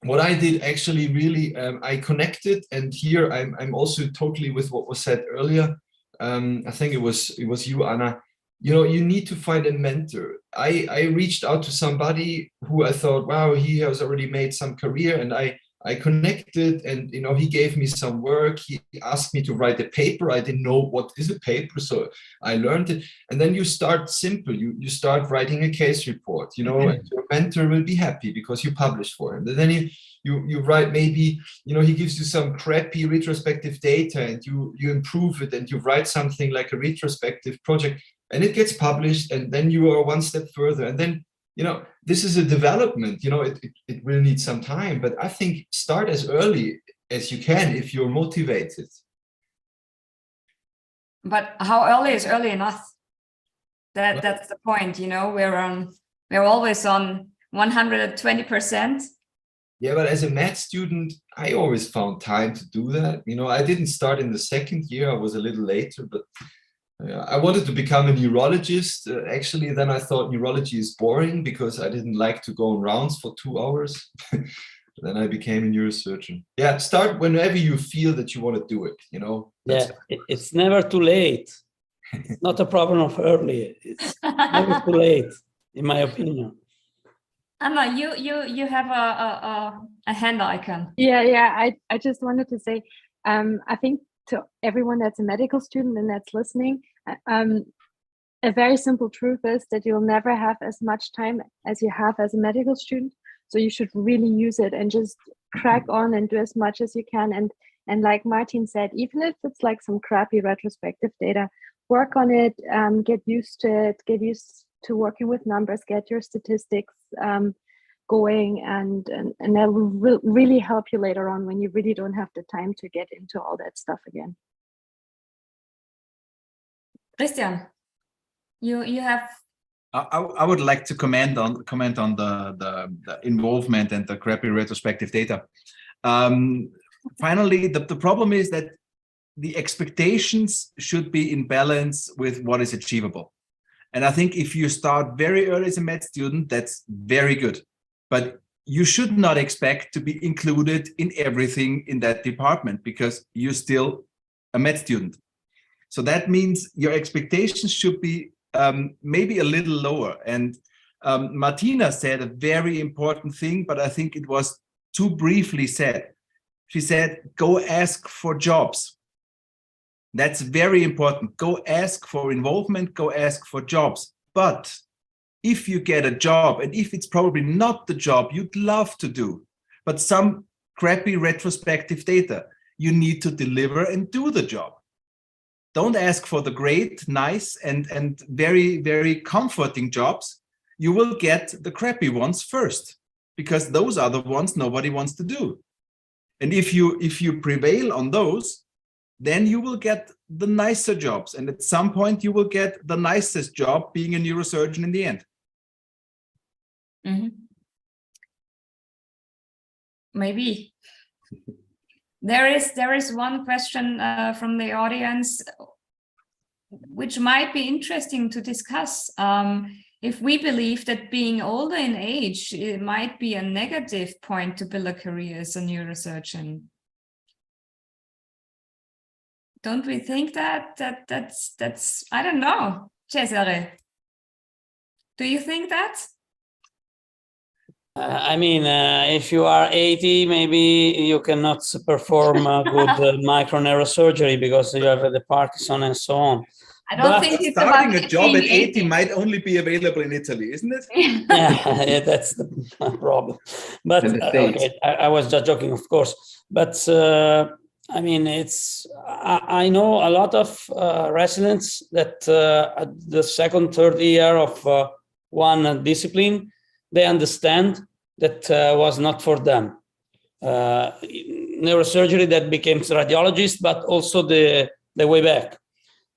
what I did actually really, I connected, and here I'm also totally with what was said earlier. I think it was you, Anna. You need to find a mentor. I reached out to somebody who I thought, wow, he has already made some career, and I connected, and he gave me some work. He asked me to write a paper. I didn't know what is a paper, so I learned it. And then you start simple. You start writing a case report, and your mentor will be happy because you published for him. And then you write, maybe he gives you some crappy retrospective data, and you improve it, and you write something like a retrospective project, and it gets published, and then you are one step further. And then this is a development. It will need some time, but I think start as early as you can if you're motivated. But how early is early enough? That's the point. We're always on 120%. Yeah, but as a med student, I always found time to do that. I didn't start in the second year. I was a little later, but I wanted to become a neurologist. Actually, then I thought neurology is boring because I didn't like to go on rounds for 2 hours. Then I became a neurosurgeon. Yeah, start whenever you feel that you want to do it, It's never too late. It's not a problem of early. It's never too late, in my opinion. Anna, you have a hand icon. Yeah. I just wanted to say, I think to everyone that's a medical student and that's listening, a very simple truth is that you'll never have as much time as you have as a medical student. So you should really use it and just crack on and do as much as you can. And like Martin said, even if it's like some crappy retrospective data, work on it, get used to it, get used to working with numbers, get your statistics going, and that will really help you later on when you really don't have the time to get into all that stuff again. Christian, you have. I would like to comment on the involvement and the crappy retrospective data. Finally, the problem is that the expectations should be in balance with what is achievable. And I think if you start very early as a med student, that's very good. But you should not expect to be included in everything in that department because you're still a med student. So that means your expectations should be maybe a little lower. And Martina said a very important thing, but I think it was too briefly said. She said, go ask for jobs. That's very important. Go ask for involvement, go ask for jobs. But if you get a job, and if it's probably not the job you'd love to do, but some crappy retrospective data, you need to deliver and do the job. Don't ask for the great, nice, and very, very comforting jobs. You will get the crappy ones first, because those are the ones nobody wants to do. And if you prevail on those, then you will get the nicer jobs. And at some point, you will get the nicest job being a neurosurgeon in the end. Mm-hmm. Maybe. There is one question from the audience, which might be interesting to discuss. If we believe that being older in age, it might be a negative point to build a career as a neurosurgeon. Don't we think that's I don't know, Cesare. Do you think that? I mean, if you are 80, maybe you cannot perform good microneurosurgery because you have the Parkinson and so on. I don't think it's starting about a job at 80 80 might only be available in Italy, isn't it? Yeah, that's the problem. But okay, I was just joking, of course. But I mean, I know a lot of residents that at the second, third year of one discipline, they understand that was not for them. Neurosurgery that becomes radiologist, but also the way back.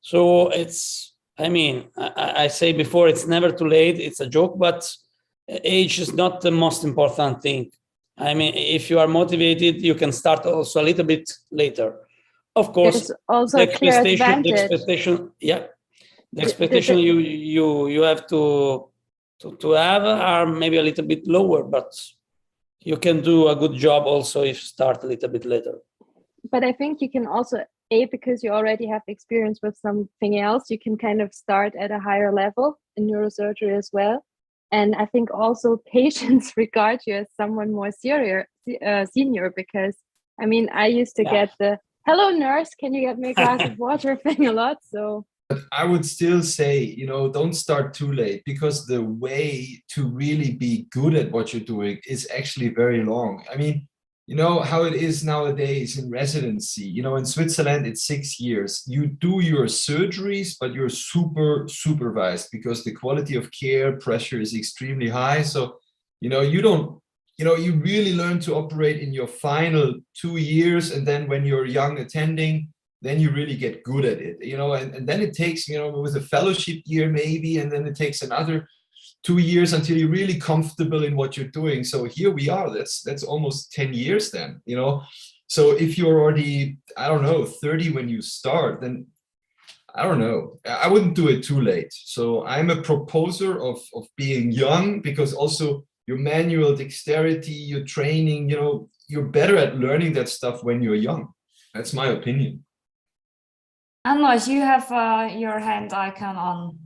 So it's, I mean, I say before, it's never too late. It's a joke, but age is not the most important thing. I mean, if you are motivated, you can start also a little bit later. Of course, there's also a clear advantage. The expectation you have to have are maybe a little bit lower, but you can do a good job also if you start a little bit later. But I think you can also, because you already have experience with something else, you can kind of start at a higher level in neurosurgery as well. And I think also patients regard you as someone more senior, because I mean, I used to get the "hello nurse, can you get me a glass of water" thing a lot. So but I would still say, don't start too late, because the way to really be good at what you're doing is actually very long. I mean, you know how it is nowadays in residency. In Switzerland, it's 6 years. You do your surgeries, but you're super supervised because the quality of care pressure is extremely high. So, you don't, you really learn to operate in your final 2 years. And then when you're young attending, then you really get good at it, and then it takes, with a fellowship year maybe, and then it takes another 2 years until you're really comfortable in what you're doing. So here we are, that's almost 10 years then, So if you're already, I don't know, 30 when you start, then I don't know, I wouldn't do it too late. So I'm a proposer of being young, because also your manual dexterity, your training, you're better at learning that stuff when you're young. That's my opinion. Amos, you have your hand icon on.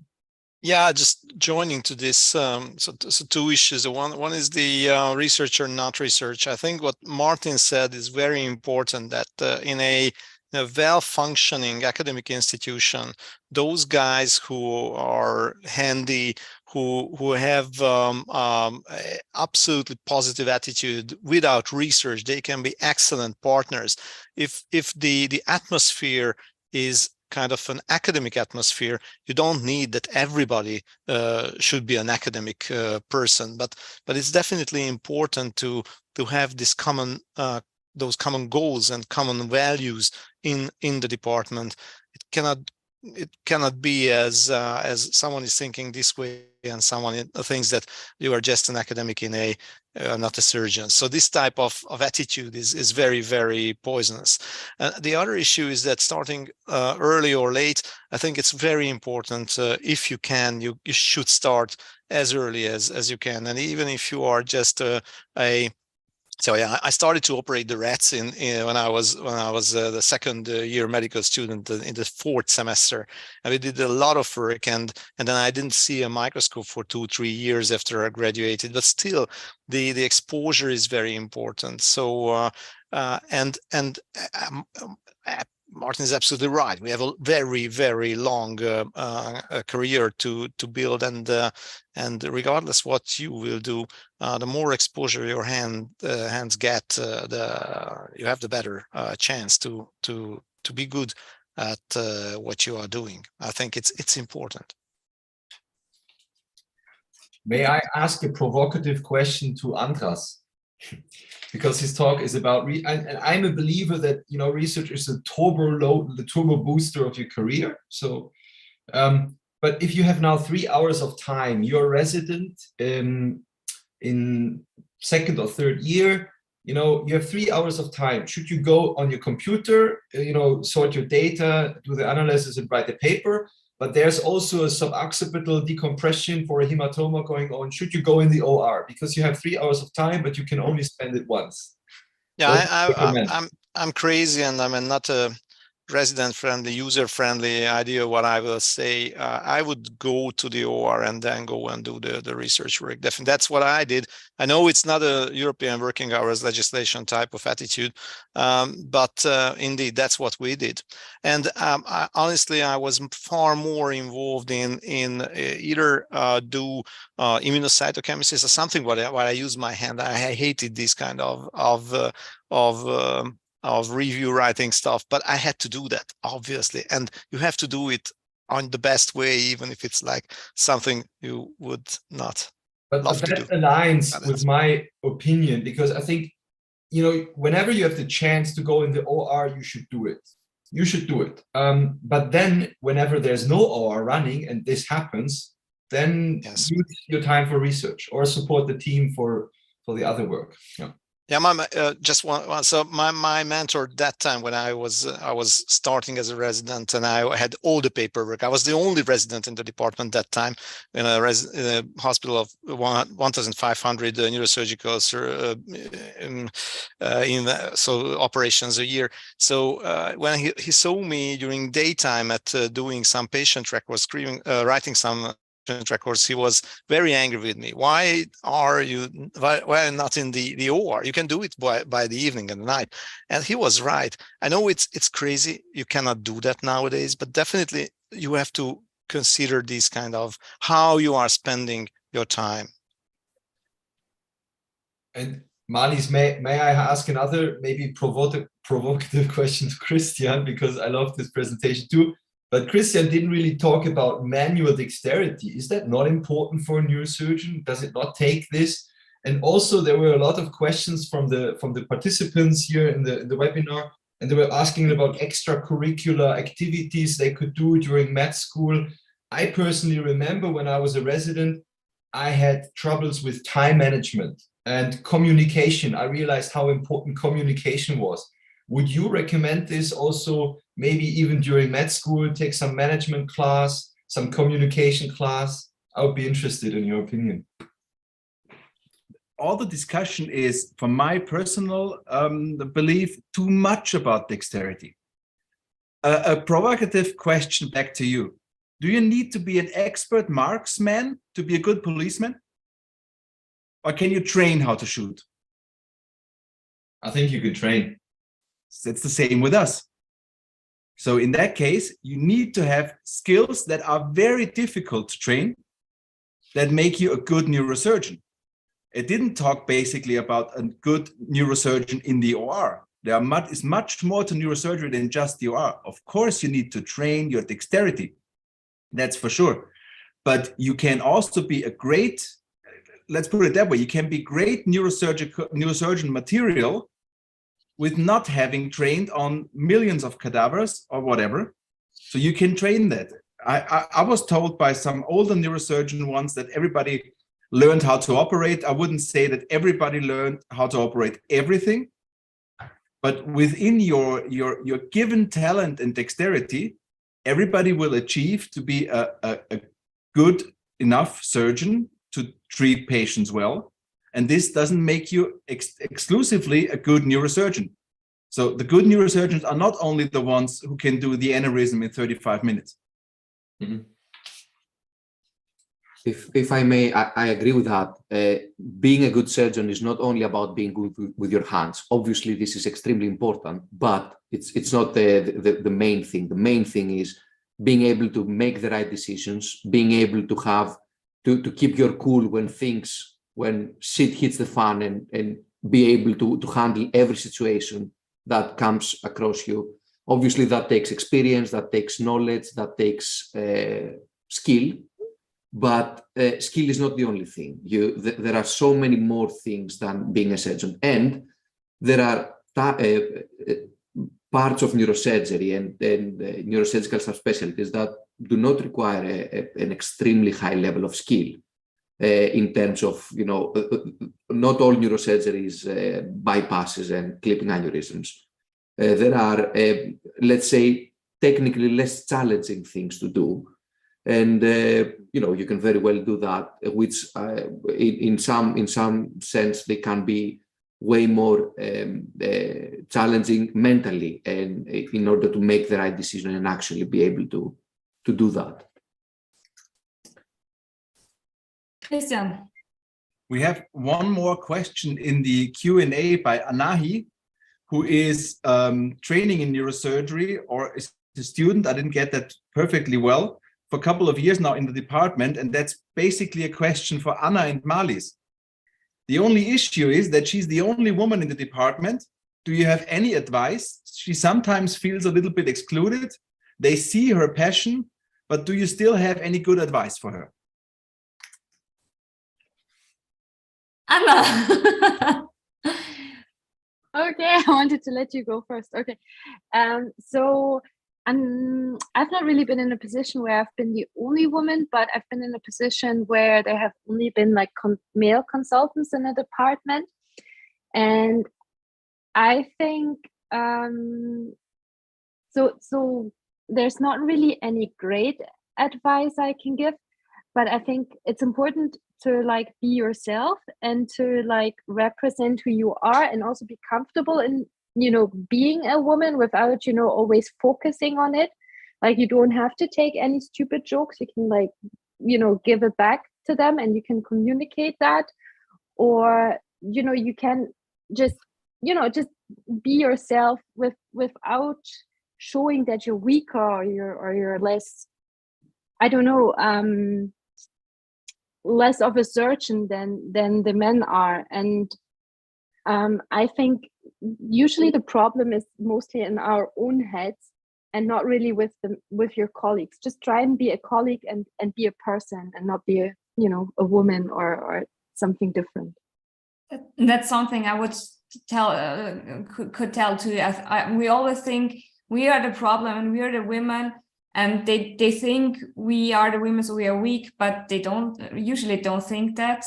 Yeah, just joining to this. So two issues. One is the research or not research. I think what Martin said is very important, that in a well-functioning academic institution, those guys who are handy, who have absolutely positive attitude without research, they can be excellent partners. If the atmosphere is kind of an academic atmosphere, you don't need that everybody should be an academic person, but it's definitely important to have this those common goals and common values in the department. It cannot be as someone is thinking this way and someone thinks that you are just an academic in not a surgeon. So this type of attitude is very, very poisonous. The other issue is that starting early or late, I think it's very important. If you can, you should start as early as you can. And even if you are just so yeah, I started to operate the rats when I was the second year medical student in the fourth semester, and we did a lot of work, and then I didn't see a microscope for 2-3 years after I graduated. But still, the exposure is very important. So Martin is absolutely right. We have a very, very long career to build, and regardless what you will do, the more exposure your hands get, you have the better chance to be good at what you are doing. I think it's important. May I ask a provocative question to Andras? Because his talk is about, and I'm a believer that research is the turbo booster of your career. So, but if you have now 3 hours of time, you're a resident in second or third year, you have 3 hours of time. Should you go on your computer, sort your data, do the analysis, and write the paper? But there's also a suboccipital decompression for a hematoma going on. Should you go in the OR? Because you have 3 hours of time, but you can only spend it once. Yeah, I'm crazy, and I'm not a resident-friendly, user-friendly idea, what I will say, I would go to the OR and then go and do the research work. Definitely, that's what I did. I know it's not a European working hours legislation type of attitude, but indeed, that's what we did. And honestly, I was far more involved in either do immunocytochemistry or something where I use my hand. I hated this kind of review writing stuff, but I had to do that, obviously. And you have to do it on the best way, even if it's like something you would not love to do. But that aligns with my opinion, because I think, whenever you have the chance to go in the OR, you should do it. You should do it. But then whenever there's no OR running and this happens, then use your time for research or support the team for the other work. Yeah, just one. So my mentor that time, when I was starting as a resident, and I had all the paperwork. I was the only resident in the department that time in a hospital of 1,500 neurosurgical so operations a year. So when he saw me during daytime at doing some patient records, writing some records, he was very angry with me. Why are not in the OR? You can do it by the evening and the night. And he was right. I know it's crazy. You cannot do that nowadays, but definitely you have to consider these kind of how you are spending your time. And Marlies, may I ask another maybe provocative question to Christian, because I love this presentation too. But Christian didn't really talk about manual dexterity. Is that not important for a neurosurgeon? Does it not take this? And also, there were a lot of questions from the participants here in the webinar, and they were asking about extracurricular activities they could do during med school. I personally remember when I was a resident, I had troubles with time management and communication. I realized how important communication was. Would you recommend this also, maybe even during med school, take some management class, some communication class? I would be interested in your opinion. All the discussion is, from my personal belief, too much about dexterity. A provocative question back to you. Do you need to be an expert marksman to be a good policeman? Or can you train how to shoot? I think you can train. It's the same with us. So in that case, you need to have skills that are very difficult to train, that make you a good neurosurgeon. It didn't talk basically about a good neurosurgeon in the OR. There is much more to neurosurgery than just the OR. Of course, you need to train your dexterity. That's for sure. But you can also be a great, let's put it that way, you can be great neurosurgeon material with not having trained on millions of cadavers or whatever. So you can train that. I was told by some older neurosurgeon once that everybody learned how to operate. I wouldn't say that everybody learned how to operate everything, but within your given talent and dexterity, everybody will achieve to be a good enough surgeon to treat patients well. And this doesn't make you exclusively a good neurosurgeon. So the good neurosurgeons are not only the ones who can do the aneurysm in 35 minutes. Mm-hmm. If I may, I agree with that. Being a good surgeon is not only about being good with your hands. Obviously, this is extremely important, but it's not the main thing. The main thing is being able to make the right decisions, being able to have to keep your cool when shit hits the fan, and be able to handle every situation that comes across you. Obviously, that takes experience, that takes knowledge, that takes skill, but skill is not the only thing. There are so many more things than being a surgeon, and there are parts of neurosurgery and neurosurgical subspecialties that do not require an extremely high level of skill. In terms of, not all neurosurgery is bypasses and clipping aneurysms. There are, let's say, technically less challenging things to do. And, you can very well do that, which in some sense, they can be way more challenging mentally, and in order to make the right decision and actually be able to do that. Christian. We have one more question in the Q&A by Anahi, who is training in neurosurgery, or is a student, I didn't get that perfectly well, for a couple of years now in the department. And that's basically a question for Anna and Marlies. The only issue is that she's the only woman in the department. Do you have any advice? She sometimes feels a little bit excluded. They see her passion, but do you still have any good advice for her? Anna. Okay, I wanted to let you go first. Okay, so I've not really been in a position where I've been the only woman, but I've been in a position where there have only been like male consultants in a department, and I think so there's not really any great advice I can give, but I think it's important to like be yourself and to like represent who you are, and also be comfortable in, you know, being a woman without, you know, always focusing on it. Like, you don't have to take any stupid jokes. You can, like, you know, give it back to them, and you can communicate that, or, you know, you can just, you know, just be yourself without showing that you're weaker or you're less, I don't know, less of a surgeon than the men are. And I think usually the problem is mostly in our own heads and not really with your colleagues. Just try and be a colleague and be a person, and not be a, you know, a woman or something different. That's something I would tell could tell too. We always think we are the problem and we are the women, and they think we are the women, so we are weak, but they usually don't think that.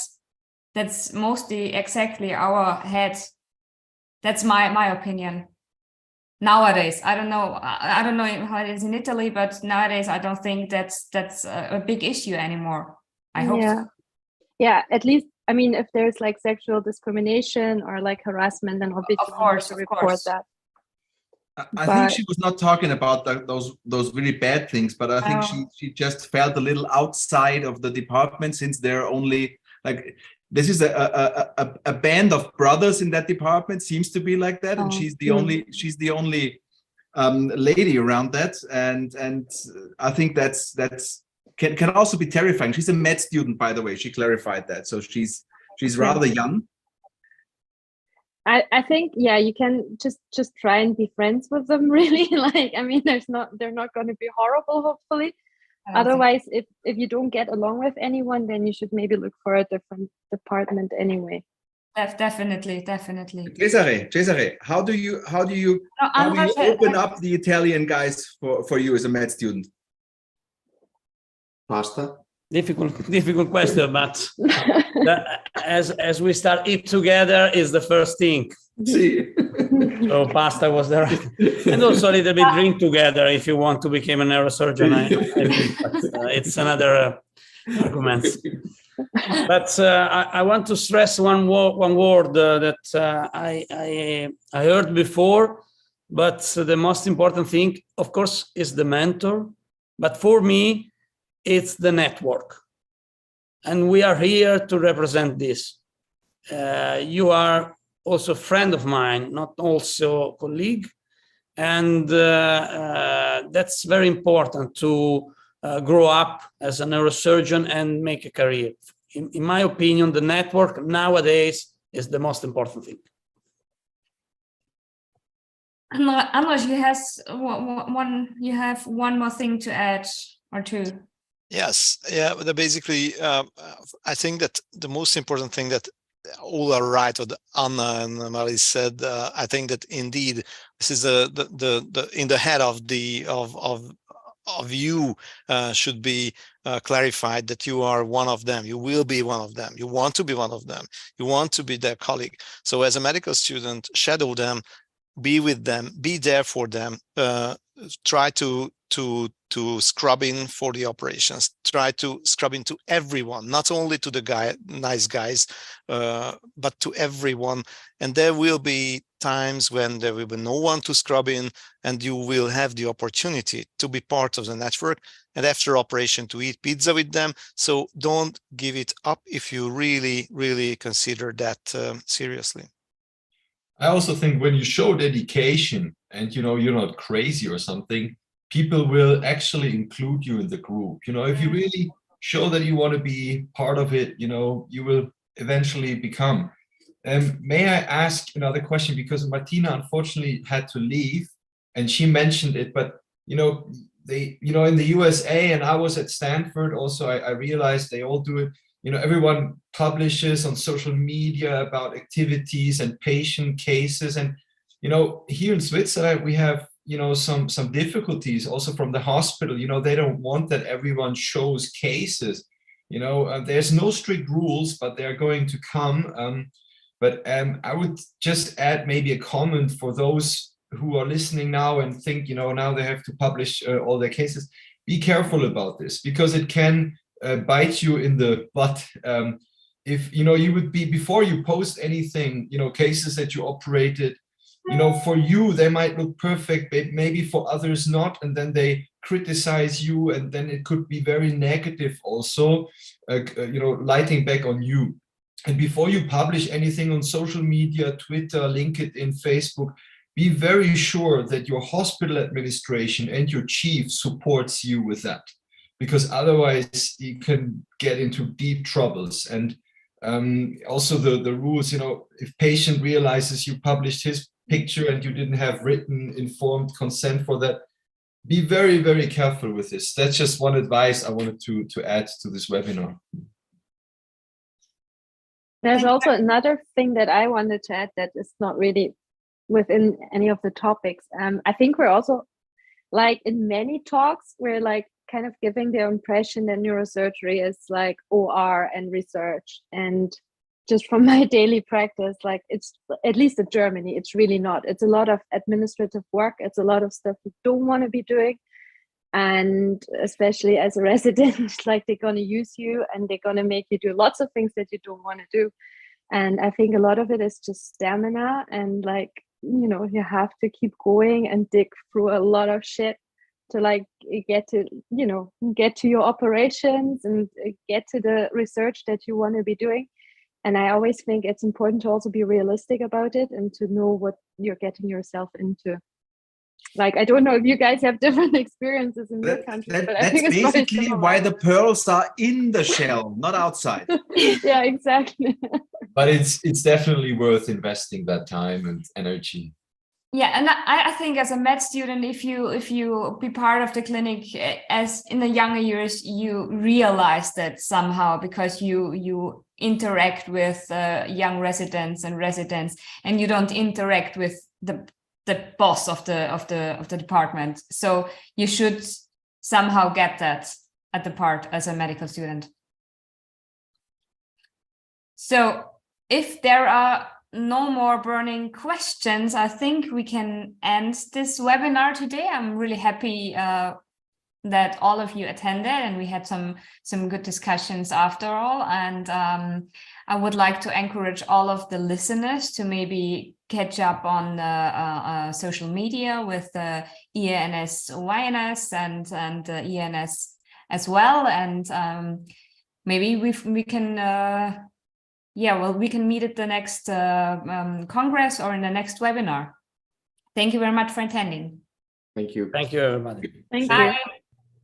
That's mostly exactly our heads. That's my opinion. Nowadays, I don't know how it is in Italy, but nowadays I don't think that's a big issue anymore. I hope so. Yeah, at least, I mean, if there's like sexual discrimination or like harassment, then obviously of course, you have to report that. I think she was not talking about those really bad things, but I think she just felt a little outside of the department, since they're only like, this is a band of brothers in that department, seems to be like that, and she's the only lady around that, and I think that's can also be terrifying. She's a med student, by the way. She clarified that, so she's rather young. I think, yeah, you can just try and be friends with them, really. Like, I mean, they're not going to be horrible, hopefully. Otherwise, if you don't get along with anyone, then you should maybe look for a different department anyway. Definitely. Cesare, how do you open up the Italian guys for you as a med student? Pasta. Difficult question, but as we start eat together is the first thing. So pasta was there, and also a little bit drink together if you want to become a neurosurgeon. I think, but it's another argument. But I want to stress one word that I heard before, but the most important thing, of course, is the mentor. But for me, it's the network. And we are here to represent this. You are also a friend of mine, not also a colleague. And that's very important to grow up as a neurosurgeon and make a career. In my opinion, the network nowadays is the most important thing. Unless you have one more thing to add or two. Yes, yeah, but basically, I think that the most important thing that all are right, what Anna and Marie said. I think that indeed this is the in the head of you should be clarified that you are one of them. You will be one of them. You want to be one of them. You want to be their colleague. So as a medical student, shadow them, be with them, be there for them. Try to to scrub in for the operations. Try to scrub into everyone, not only to the nice guys, but to everyone. And there will be times when there will be no one to scrub in, and you will have the opportunity to be part of the network, and after operation to eat pizza with them. So don't give it up if you really, really consider that seriously. I also think when you show dedication and you're not crazy or something, people will actually include you in the group. If you really show that you want to be part of it, you will eventually become. May I ask another question, because Martina unfortunately had to leave and she mentioned it, but in the USA, and I was at Stanford also, I realized they all do it. Everyone publishes on social media about activities and patient cases. And, here in Switzerland, we have, some difficulties also from the hospital. They don't want that everyone shows cases. There's no strict rules, but they're going to come. But I would just add maybe a comment for those who are listening now and think, now they have to publish all their cases. Be careful about this, because it can bite you in the butt. If you would be, before you post anything, cases that you operated, for you they might look perfect, but maybe for others not, and then they criticize you, and then it could be very negative also, lighting back on you. And before you publish anything on social media, Twitter, LinkedIn, Facebook, be very sure that your hospital administration and your chief supports you with that, because otherwise you can get into deep troubles. And also the rules, if patient realizes you published his picture and you didn't have written informed consent for that, be very, very careful with this. That's just one advice I wanted to add to this webinar. There's also another thing that I wanted to add that is not really within any of the topics. I think we're also, like in many talks, we're like kind of giving the impression that neurosurgery is like OR and research. And just from my daily practice, like it's, at least in Germany, it's really not. It's a lot of administrative work. It's a lot of stuff you don't want to be doing. And especially as a resident, like they're going to use you and they're going to make you do lots of things that you don't want to do. And I think a lot of it is just stamina, and like, you have to keep going and dig through a lot of shit to like get to your operations and get to the research that you want to be doing. And I always think it's important to also be realistic about it and to know what you're getting yourself into. Like, I don't know if you guys have different experiences in your country, but I think it's basically why the pearls are in the shell, not outside. Yeah, exactly. But it's definitely worth investing that time and energy. Yeah, and I think as a med student, if you be part of the clinic as in the younger years, you realize that somehow, because you interact with young residents, and you don't interact with the boss of the department. So you should somehow get that at the part as a medical student. So if there are no more burning questions, I think we can end this webinar today. I'm really happy that all of you attended, and we had some good discussions after all. And I would like to encourage all of the listeners to maybe catch up on social media with the EANS YNS and EANS as well. And maybe we can we can meet at the next Congress or in the next webinar. Thank you very much for attending. Thank you. Thank you, everybody. Thank Bye. you.